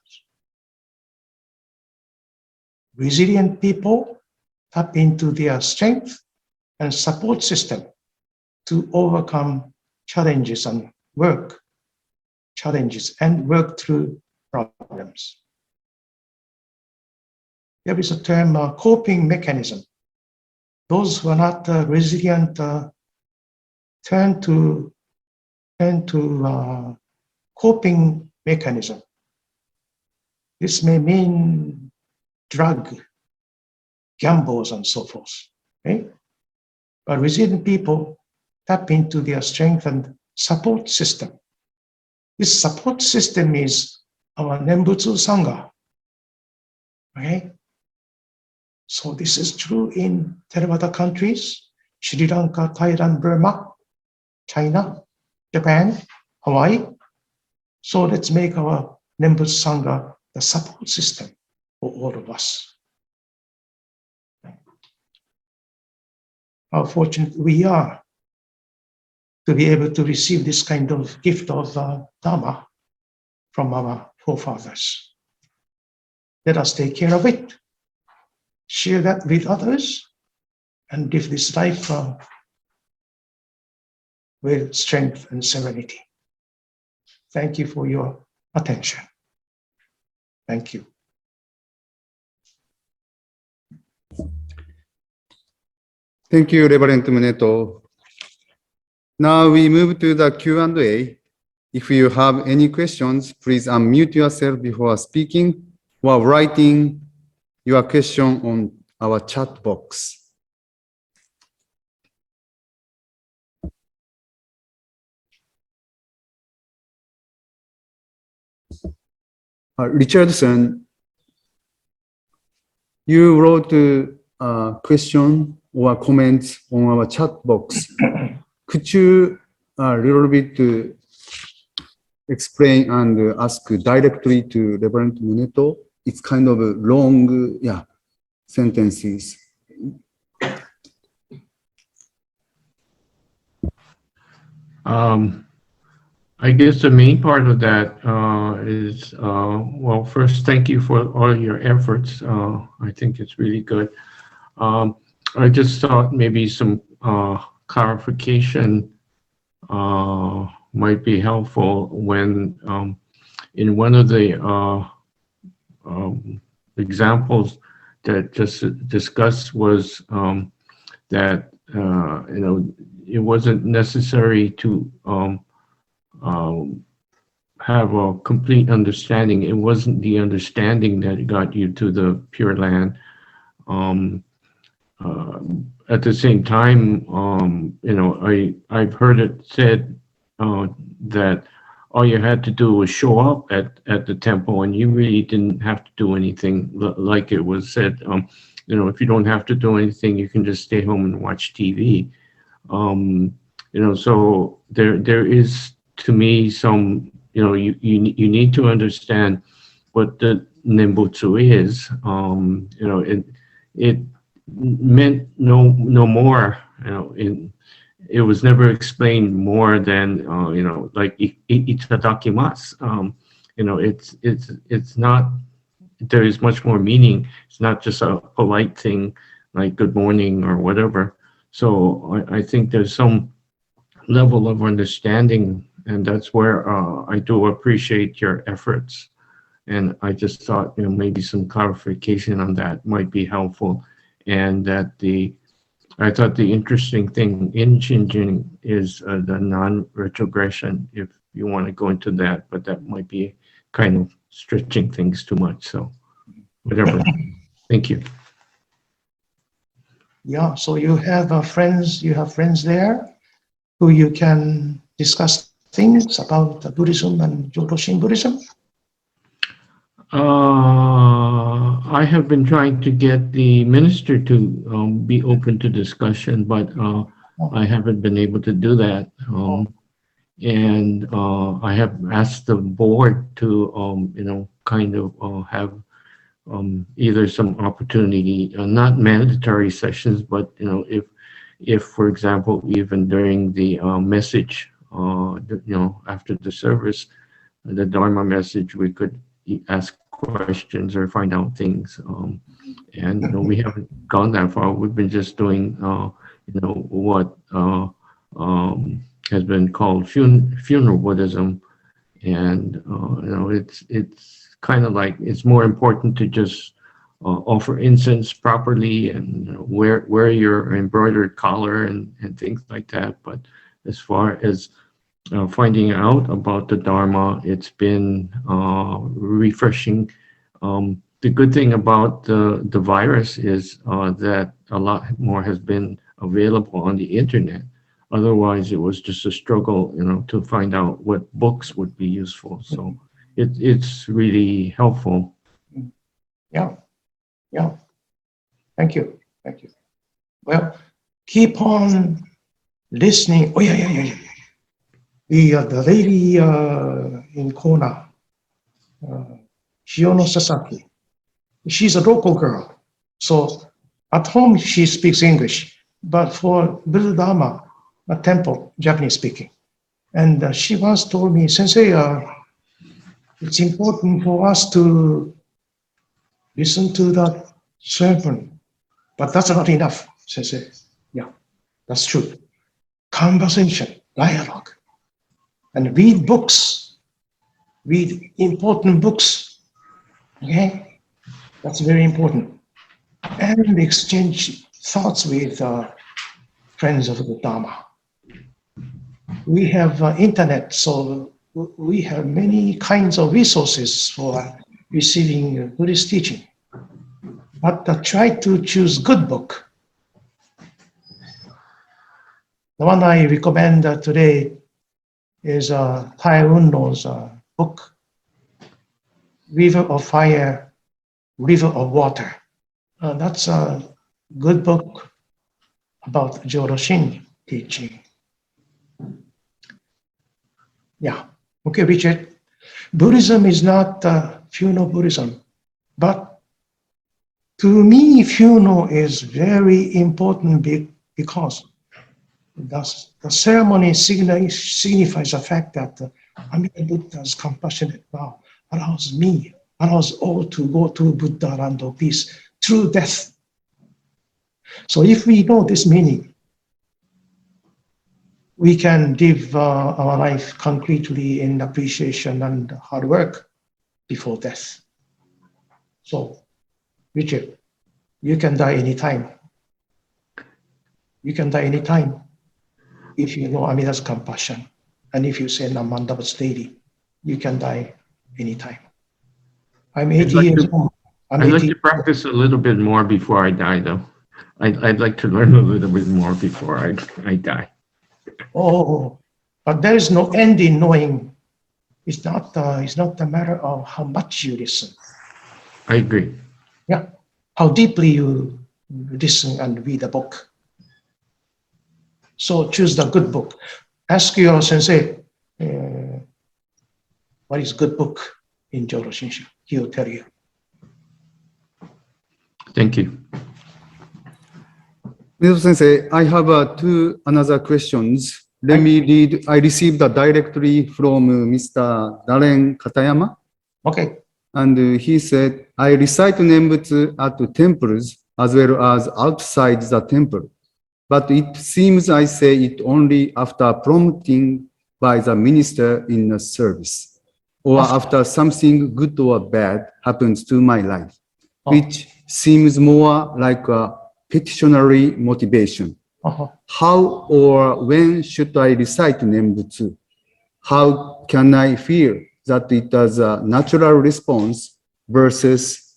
Resilient people tap into their strength and support system to overcome challenges and work through problems. There is a term, coping mechanism. Those who are not resilient turn to coping mechanism. This may mean drug, gambles, and so forth. Okay? But resilient people tap into their strength and support system. This support system is our Nembutsu Sangha. Okay? So this is true in Theravada countries, Sri Lanka, Thailand, Burma, China, Japan, Hawaii. So let's make our Nembutsu Sangha the support system for all of us. How fortunate we are to be able to receive this kind of gift of Dharma from our forefathers. Let us take care of it, share that with others, and live this life with strength and serenity. Thank you for your attention. Thank you.
Thank you, Reverend Muneto. Now we move to the Q&A. If you have any questions, please unmute yourself before speaking or writing your question on our chat box. Richardson, you wrote a question or comments on our chat box. Could you a little bit explain and ask directly to Reverend Muneto? It's kind of a long, sentences.
I guess the main part of that is, well, first, thank you for all your efforts. I think it's really good. I just thought maybe some clarification might be helpful when in one of the examples that just discussed was that, it wasn't necessary to have a complete understanding. It wasn't the understanding that got you to the Pure Land. At the same time, I've heard it said that all you had to do was show up at the temple, and you really didn't have to do anything. Like it was said, if you don't have to do anything, you can just stay home and watch TV. So there is, to me, some, you need to understand what the Nembutsu is. It meant no more, it was never explained more than, like itadakimasu. It's not, there is much more meaning. It's not just a polite thing like good morning or whatever. So I think there's some level of understanding, and that's where I do appreciate your efforts. And I just thought, maybe some clarification on that might be helpful. And that I thought the interesting thing in Shinjin is the non-retrogression, if you want to go into that, but that might be kind of stretching things too much. So whatever. Thank you.
Yeah, so you have friends there who you can discuss things about Buddhism and Jodo Shin Buddhism?
I have been trying to get the minister to be open to discussion, but I haven't been able to do that. And I have asked the board to, kind of have either some opportunity, not mandatory sessions, but if for example, even during the message, after the service, the Dharma message, we could ask questions or find out things. And we haven't gone that far. We've been just doing, what has been called funeral Buddhism, and it's kind of like, it's more important to just offer incense properly and wear your embroidered collar and things like that. But as far as finding out about the Dharma, it's been refreshing. The good thing about the virus is that a lot more has been available on the internet. Otherwise, it was just a struggle, to find out what books would be useful. So it's really helpful.
Yeah. Thank you. Well, keep on listening. Oh yeah. The lady in Kona, Shiono Sasaki, she's a local girl. So at home she speaks English, but for Buddha a temple, Japanese speaking. And she once told me, Sensei, it's important for us to listen to that sermon, but that's not enough, Sensei. Yeah, that's true. Conversation, dialogue, and read books, read important books, okay? That's very important. And exchange thoughts with friends of the Dharma. We have internet, so we have many kinds of resources for receiving Buddhist teaching. But try to choose good book. The one I recommend today is Tai Unno's book, River of Fire, River of Water. That's a good book about Jodo Shinshu teaching. Yeah. Okay, Richard. Buddhism is not funeral Buddhism, but to me, funeral is very important because the ceremony signifies the fact that Amida Buddha's compassionate vow allows all to go to Buddha land of peace through death. So if we know this meaning, we can live our life concretely in appreciation and hard work before death. So, Richard, you can die anytime. You can die anytime if you know Amida's compassion. And if you say Namandava's daily, you can die anytime. I'm 80 years old.
I'd like to practice a little bit more before I die, though. I'd like to learn a little bit more before I die.
Oh, but there is no end in knowing. It's not a matter of how much you listen.
I agree.
Yeah, how deeply you listen and read a book. So choose the good book. Ask your sensei, what is good book in Jodo Shinshu? He'll tell you.
Thank you.
Muneto Sensei, I have two another questions. Let me read. I received directly from Mr. Naren Katayama.
Okay.
And he said, I recite Nembutsu at the temples as well as outside the temple. But it seems I say it only after prompting by the minister in a service, or after something good or bad happens to my life, which seems more like a petitionary motivation. How or when should I recite Nembutsu? How can I feel that it is a natural response versus,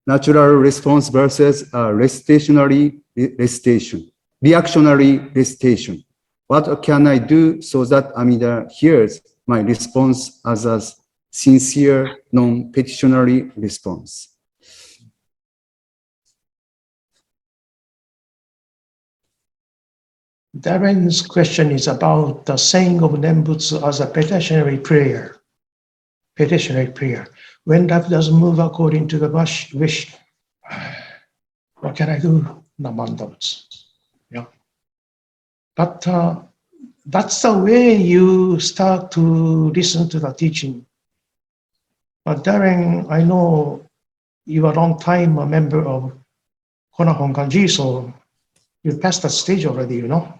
natural response versus reactionary recitation? What can I do so that Amida hears my response as a sincere, non-petitionary response?
Darren's question is about the saying of Nembutsu as a petitionary prayer. Petitionary prayer. When that doesn't move according to the wish, what can I do? Namandavats. Yeah. But that's the way you start to listen to the teaching. But Darren, I know you are a long time a member of Kona Hongwanji, so you passed that stage already, you know.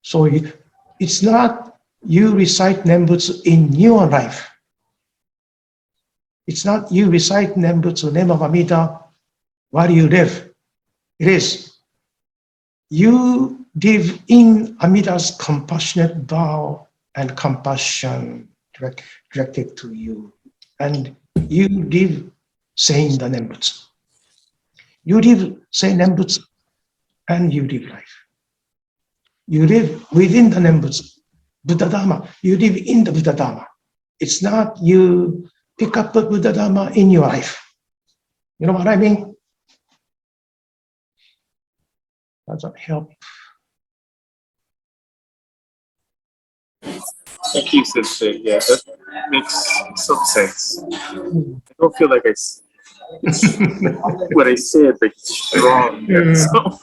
So it's not you recite Nembutsu in your life. It's not you recite Nembutsu, name of Amida, while you live. It is you live in Amida's compassionate vow and compassion directed to you. And you live saying the Nembutsu. You live saying Nembutsu and you live life. You live within the Nembutsu, Buddha Dharma. You live in the Buddha Dharma. It's not you pick up the Buddha Dharma in your life. You know what I mean? Does that help?
Thank you, Sensei. Yeah, that makes some sense. I don't feel like what I said, like strong. Yeah, so.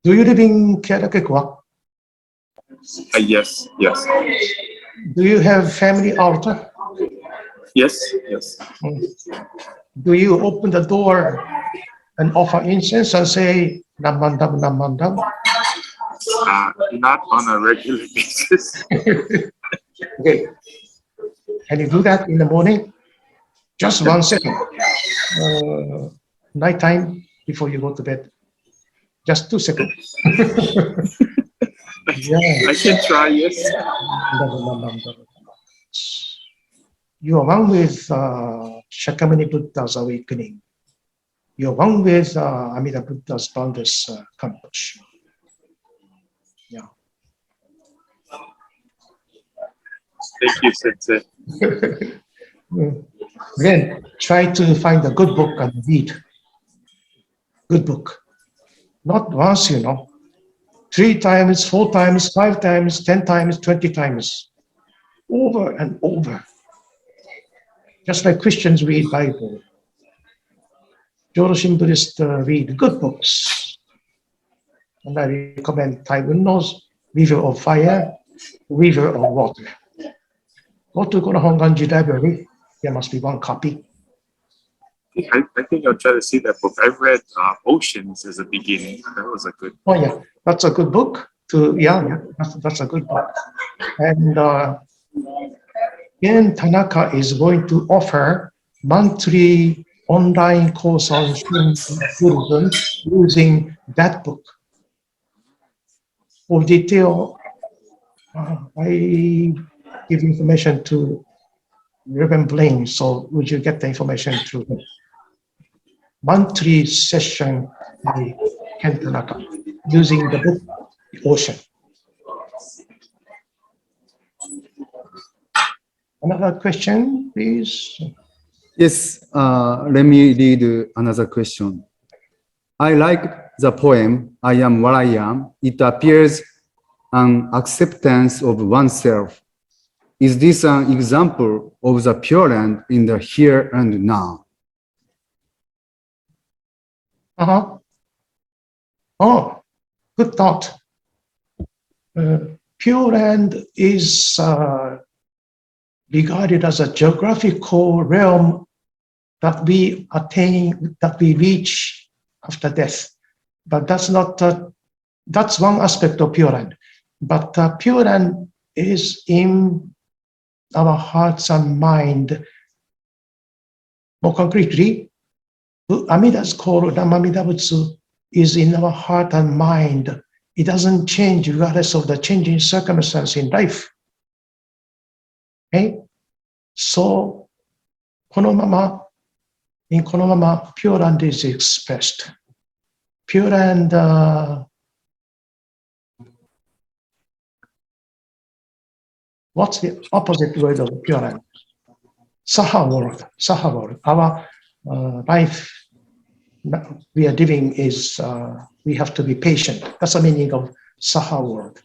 Do you live in Kerakekwa?
Yes.
Do you have family altar?
Yes.
Do you open the door and offer incense and say Namandam, Namandam?
Not on a regular basis.
Okay. Can you do that in the morning? Just 1 second. Nighttime before you go to bed. Just 2 seconds. Yeah.
I can try, yes.
You are one with Shakyamuni Buddha's awakening. You are one with Amida Buddha's boundless compassion. Yeah.
Thank you, Sensei.
Again, try to find a good book and read. Good book. Not once, 3 times, 4 times, 5 times, 10 times, 20 times. Over and over. Just like Christians read Bible. Jodo Shinshu Buddhists read good books. And I recommend Taiwan's River of Fire, River of Water. Go to Hongwanji Library. There must be 1 copy.
I think I'll try to see that book. I've read Oceans as a beginning. That was a good.
Oh yeah, that's a good book. That's a good book. And again, Tanaka is going to offer monthly online course on Buddhism using that book. For detail, I give information to Reverend Blaine, so would you get the information through him? Monthly session by Ken Tanaka using the book The Ocean. Another question, please.
Yes, let me read another question. I like the poem, I am what I am. It appears an acceptance of oneself. Is this an example of the Pure Land in the here and now?
Oh, good thought. Pure Land is regarded as a geographical realm that we attain, that we reach after death. But that's not, that's one aspect of Pure Land. But Pure Land is in our hearts and mind. More concretely, Amida's call, Namamida Butsu, is in our heart and mind. It doesn't change regardless of the changing circumstance in life. Okay? So, Konomama, in Konomama, Pure Land is expressed. Pure Land, what's the opposite word of Pure Land? Saha world. Saha world. Our life we are living is, we have to be patient. That's the meaning of Saha world.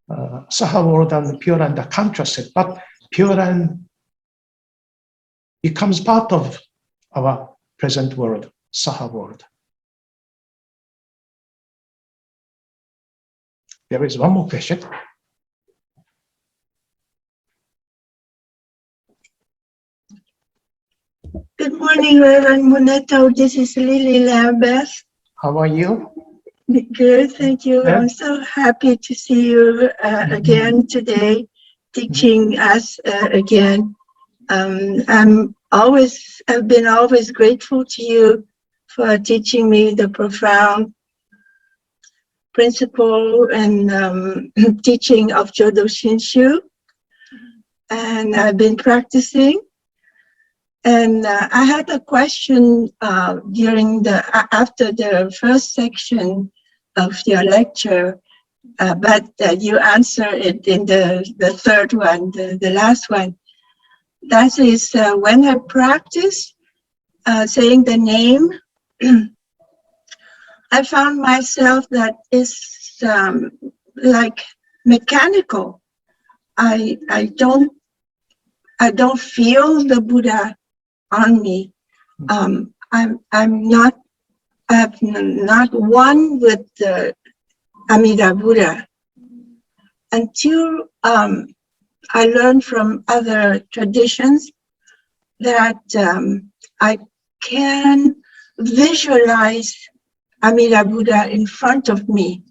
Saha world and Pure Land are contrasted, but Pure Land becomes part of our present world, Saha world. There is one more question.
Good morning, Reverend Muneto. This is Lily Lambeth.
How are you?
Good, thank you.
Yeah.
I'm so happy to see you again today, teaching us again. I've been always grateful to you for teaching me the profound principle and teaching of Jodo Shinshu. And I've been practicing. And I had a question after the first section of your lecture, but you answered it in the third one, the last one. That is, when I practice saying the name, I found myself that is like mechanical. I don't feel the Buddha on me. I'm not one with the Amida Buddha until I learned from other traditions that I can visualize Amida Buddha in front of me,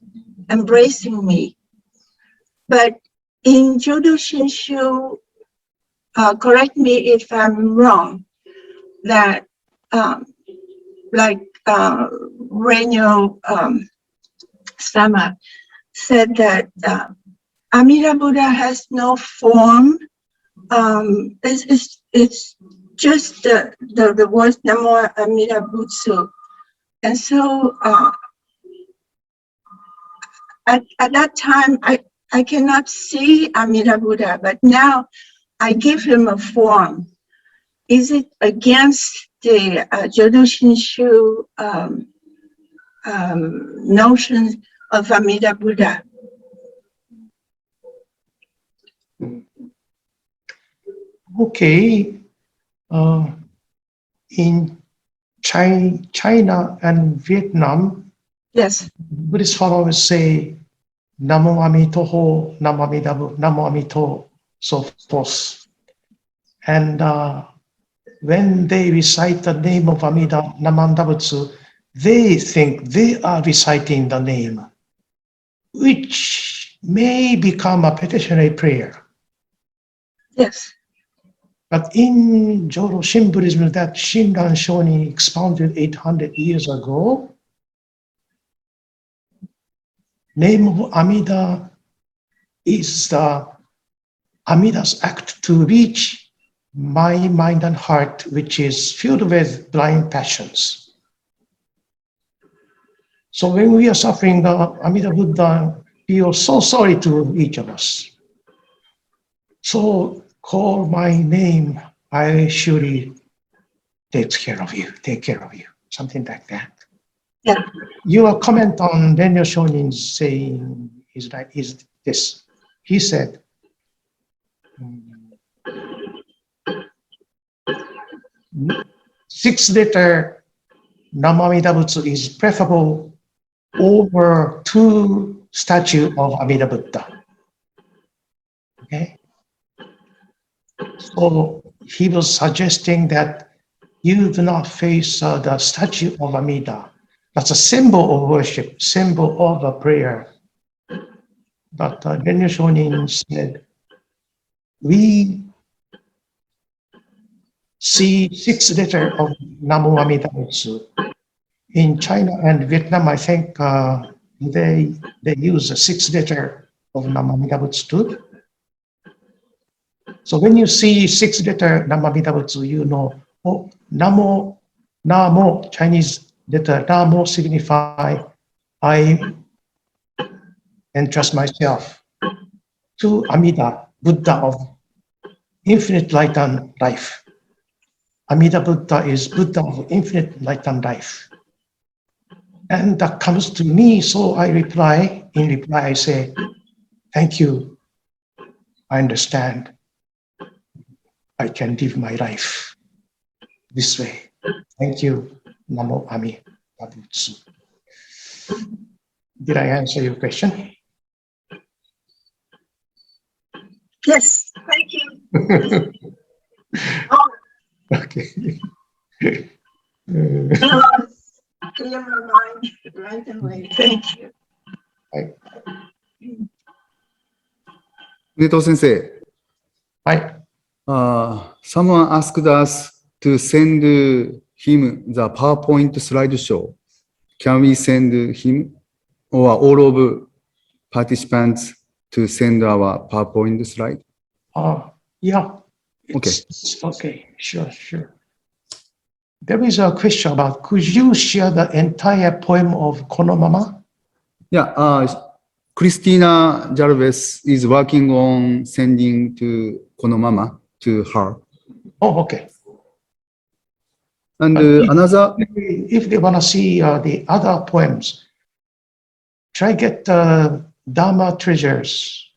embracing me. But in Jodo Shinshu, correct me if I'm wrong, that Renyo Sama said that Amida Buddha has no form. It's just the words Namo Amida Butsu. And so at that time, I cannot see Amida Buddha, but now I give him a form. Is it against the Jodo Shinshu notion of Amida Buddha?
Okay. In China and Vietnam,
Yes.
Buddhist followers say Namo Amitoho, Namo Amidabu, Namo Amito, so forth. And when they recite the name of Amida, Namandabutsu, they think they are reciting the name, which may become a petitionary prayer.
Yes.
But in Jodo Shin Buddhism that Shinran Shoni expounded 800 years ago, name of Amida is the Amida's act to reach my mind and heart, which is filled with blind passions. So when we are suffering, the Amida Buddha feels so sorry to each of us. So call my name, I surely take care of you, something like that.
Yeah.
Your comment on Daniel Shonin's saying is this. He said, 6-letter Namamida Butsu is preferable over 2 statues of Amida Buddha. Okay? So he was suggesting that you do not face the statue of Amida. That's a symbol of worship, symbol of a prayer. But Daniel Shonin said, we see 6-letter of Namo Amida Butsu. In China and Vietnam, I think they use a 6-letter of Namo Amida Butsu too. So when you see 6-letter Namo Amida Butsu, you know, oh, Namo, Chinese letter Namo signify I entrust myself to Amida, Buddha of infinite light and life. Amida Buddha is Buddha of infinite light and life. And that comes to me, so I reply, I say, thank you, I understand. I can live my life this way. Thank you, Namo Amida Butsu. Did I answer your question?
Yes. Thank you.
Okay.
Clear my mind right away. Thank you.
Muneto sensei, someone asked us to send him the PowerPoint slideshow. Can we send him or all of participants to send our PowerPoint slide?
Yeah.
Okay.
Okay, sure. There is a question about, could you share the entire poem of Kono Mama?
Yeah, Christina Jarvis is working on sending to Kono Mama to her.
Oh, okay.
And another,
If they want to see the other poems, try get Dharma treasures.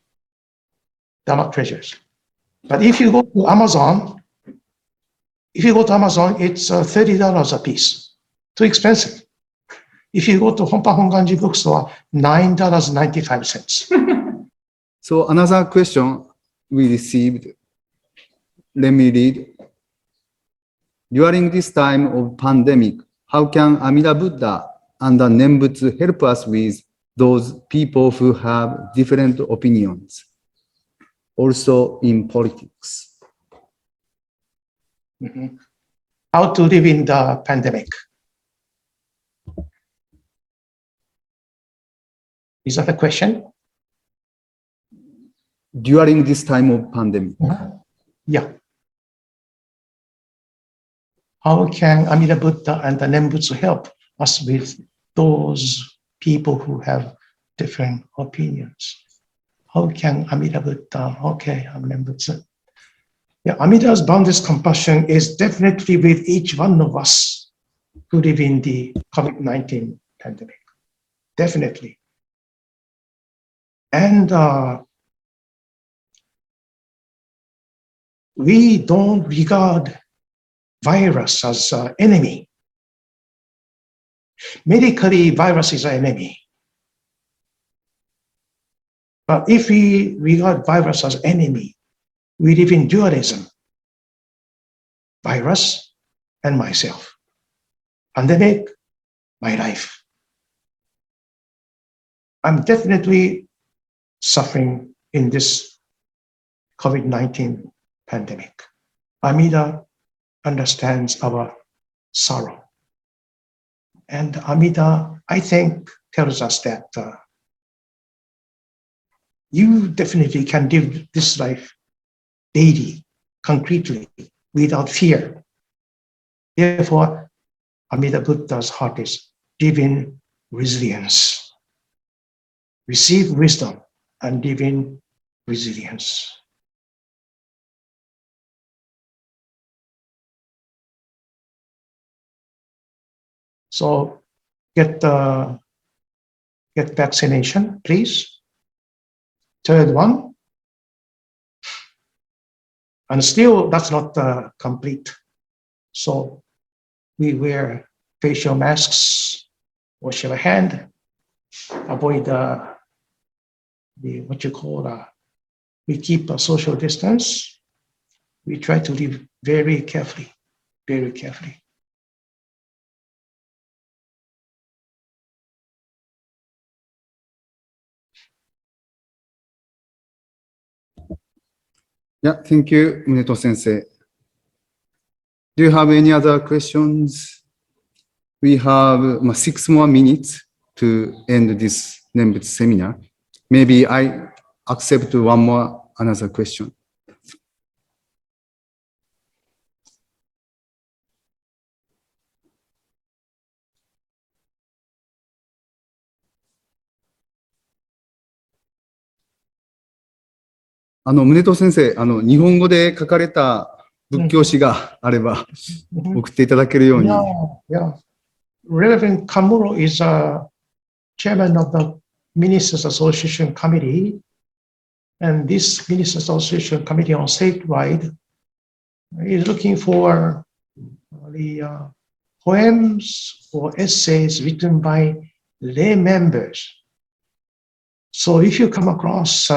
But if you go to Amazon, it's $30 a piece. Too expensive. If you go to Honpa Hongwanji bookstore, $9.95.
so another question we received, let me read. During this time of pandemic, how can Amida Buddha and the Nembutsu help us with those people who have different opinions, also in politics?
Mm-hmm. How to live in the pandemic? Is that the question?
During this time of pandemic.
Yeah. How can Amida Buddha and the Nembutsu help us with those people who have different opinions? How can Amida Buddha? Okay, Nembutsu. Yeah, Amida's boundless compassion is definitely with each one of us who live in the COVID-19 pandemic. Definitely. And we don't regard virus as an enemy. Medically, virus is an enemy. But if we regard virus as enemy, we live in dualism. Virus and myself. Pandemic, my life. I'm definitely suffering in this COVID-19 pandemic. Amida understands our sorrow. And Amida, I think, tells us that you definitely can live this life daily, concretely, without fear. Therefore, Amida Buddha's heart is live in resilience. Receive wisdom and live in resilience. So get vaccination, please. Third one. And still, that's not complete. So we wear facial masks, wash our hand, avoid we keep a social distance. We try to live very carefully, very carefully.
Yeah, thank you, Muneto Sensei. Do you have any other questions? We have 6 more minutes to end this Nembutsu seminar. Maybe I accept another question. Muneto 先生、日本語で書かれた仏教史があれば、送っていただけるように。
Yeah. Reverend Kamuro is chairman of the Ministers Association Committee. And this Ministers Association Committee on Statewide is looking for the poems or essays written by lay members. So if you come across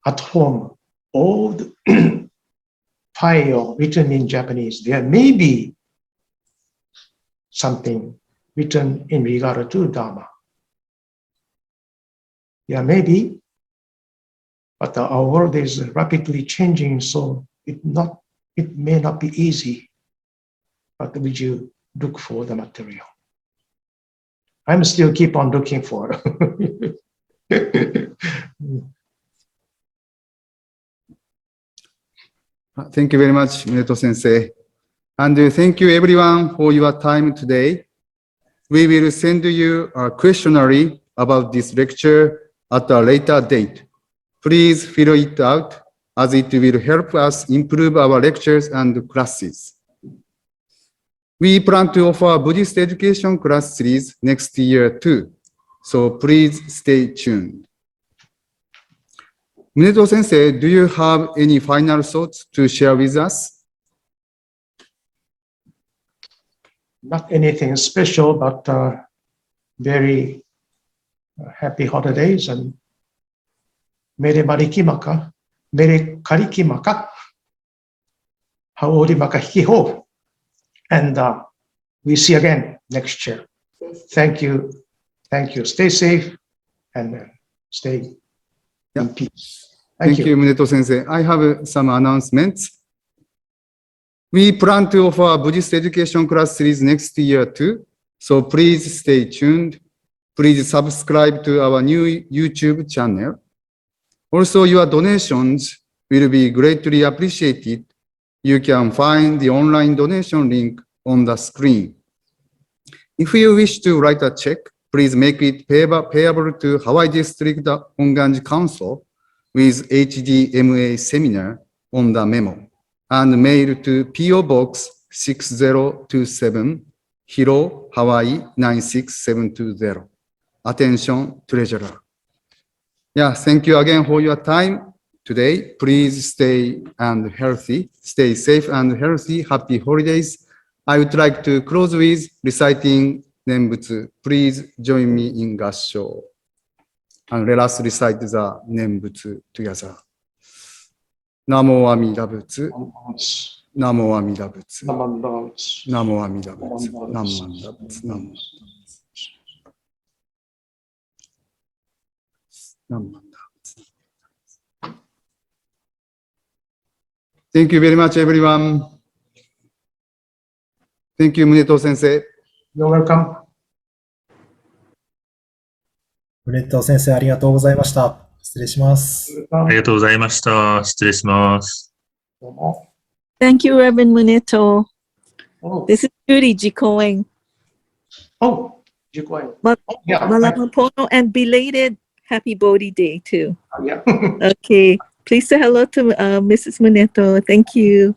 at home old file written in Japanese, there may be something written in regard to Dharma. Yeah, maybe, but our world is rapidly changing, so it may not be easy. But would you look for the material? I'm still keep on looking for.
Thank you very much, Muneto Sensei. And thank you everyone for your time today. We will send you a questionnaire about this lecture at a later date. Please fill it out as it will help us improve our lectures and classes. We plan to offer Buddhist education class series next year too, so please stay tuned. Muneto Sensei, do you have any final thoughts to share with us?
Not anything special, but very happy holidays and Mere Marikimaka, Mere Karikimaka, Haorimaka Hiho. And we see again next year. Thank you. Thank you. Stay safe and stay in peace.
Thank you, Muneto Sensei. I have some announcements. We plan to offer a Buddhist education class series next year too, so please stay tuned. Please subscribe to our new YouTube channel. Also, your donations will be greatly appreciated. You can find the online donation link on the screen. If you wish to write a check, please make it payable to Hawaii District Hongwanji Council with HDMA seminar on the memo and mail to PO Box 6027, Hilo, Hawaii 96720. Attention, Treasurer. Yeah, thank you again for your time today. Please stay safe and healthy. Happy holidays. I would like to close with reciting Nembutsu. Please join me in Gassho. And let us recite the Nembutsu together. Namo Amida Butsu. Namo Amida Butsu. Namo Amida Butsu. Namo Amida Butsu. Namo. Thank you very much, everyone. Thank you, Muneto Sensei.
You're welcome.
ブレッド先生、ありがとうございました。失礼します。
ありがとうございました。失礼します。
どうも。
Thank you, Reverend Muneto.
Oh,
This is Judy Jikoeng.
oh, Jikoeng.
Ma-
Yeah,
Malaman Pono and belated happy Bodhi Day too.
yeah.
Okay. Please say hello to Mrs. Muneto. Thank you.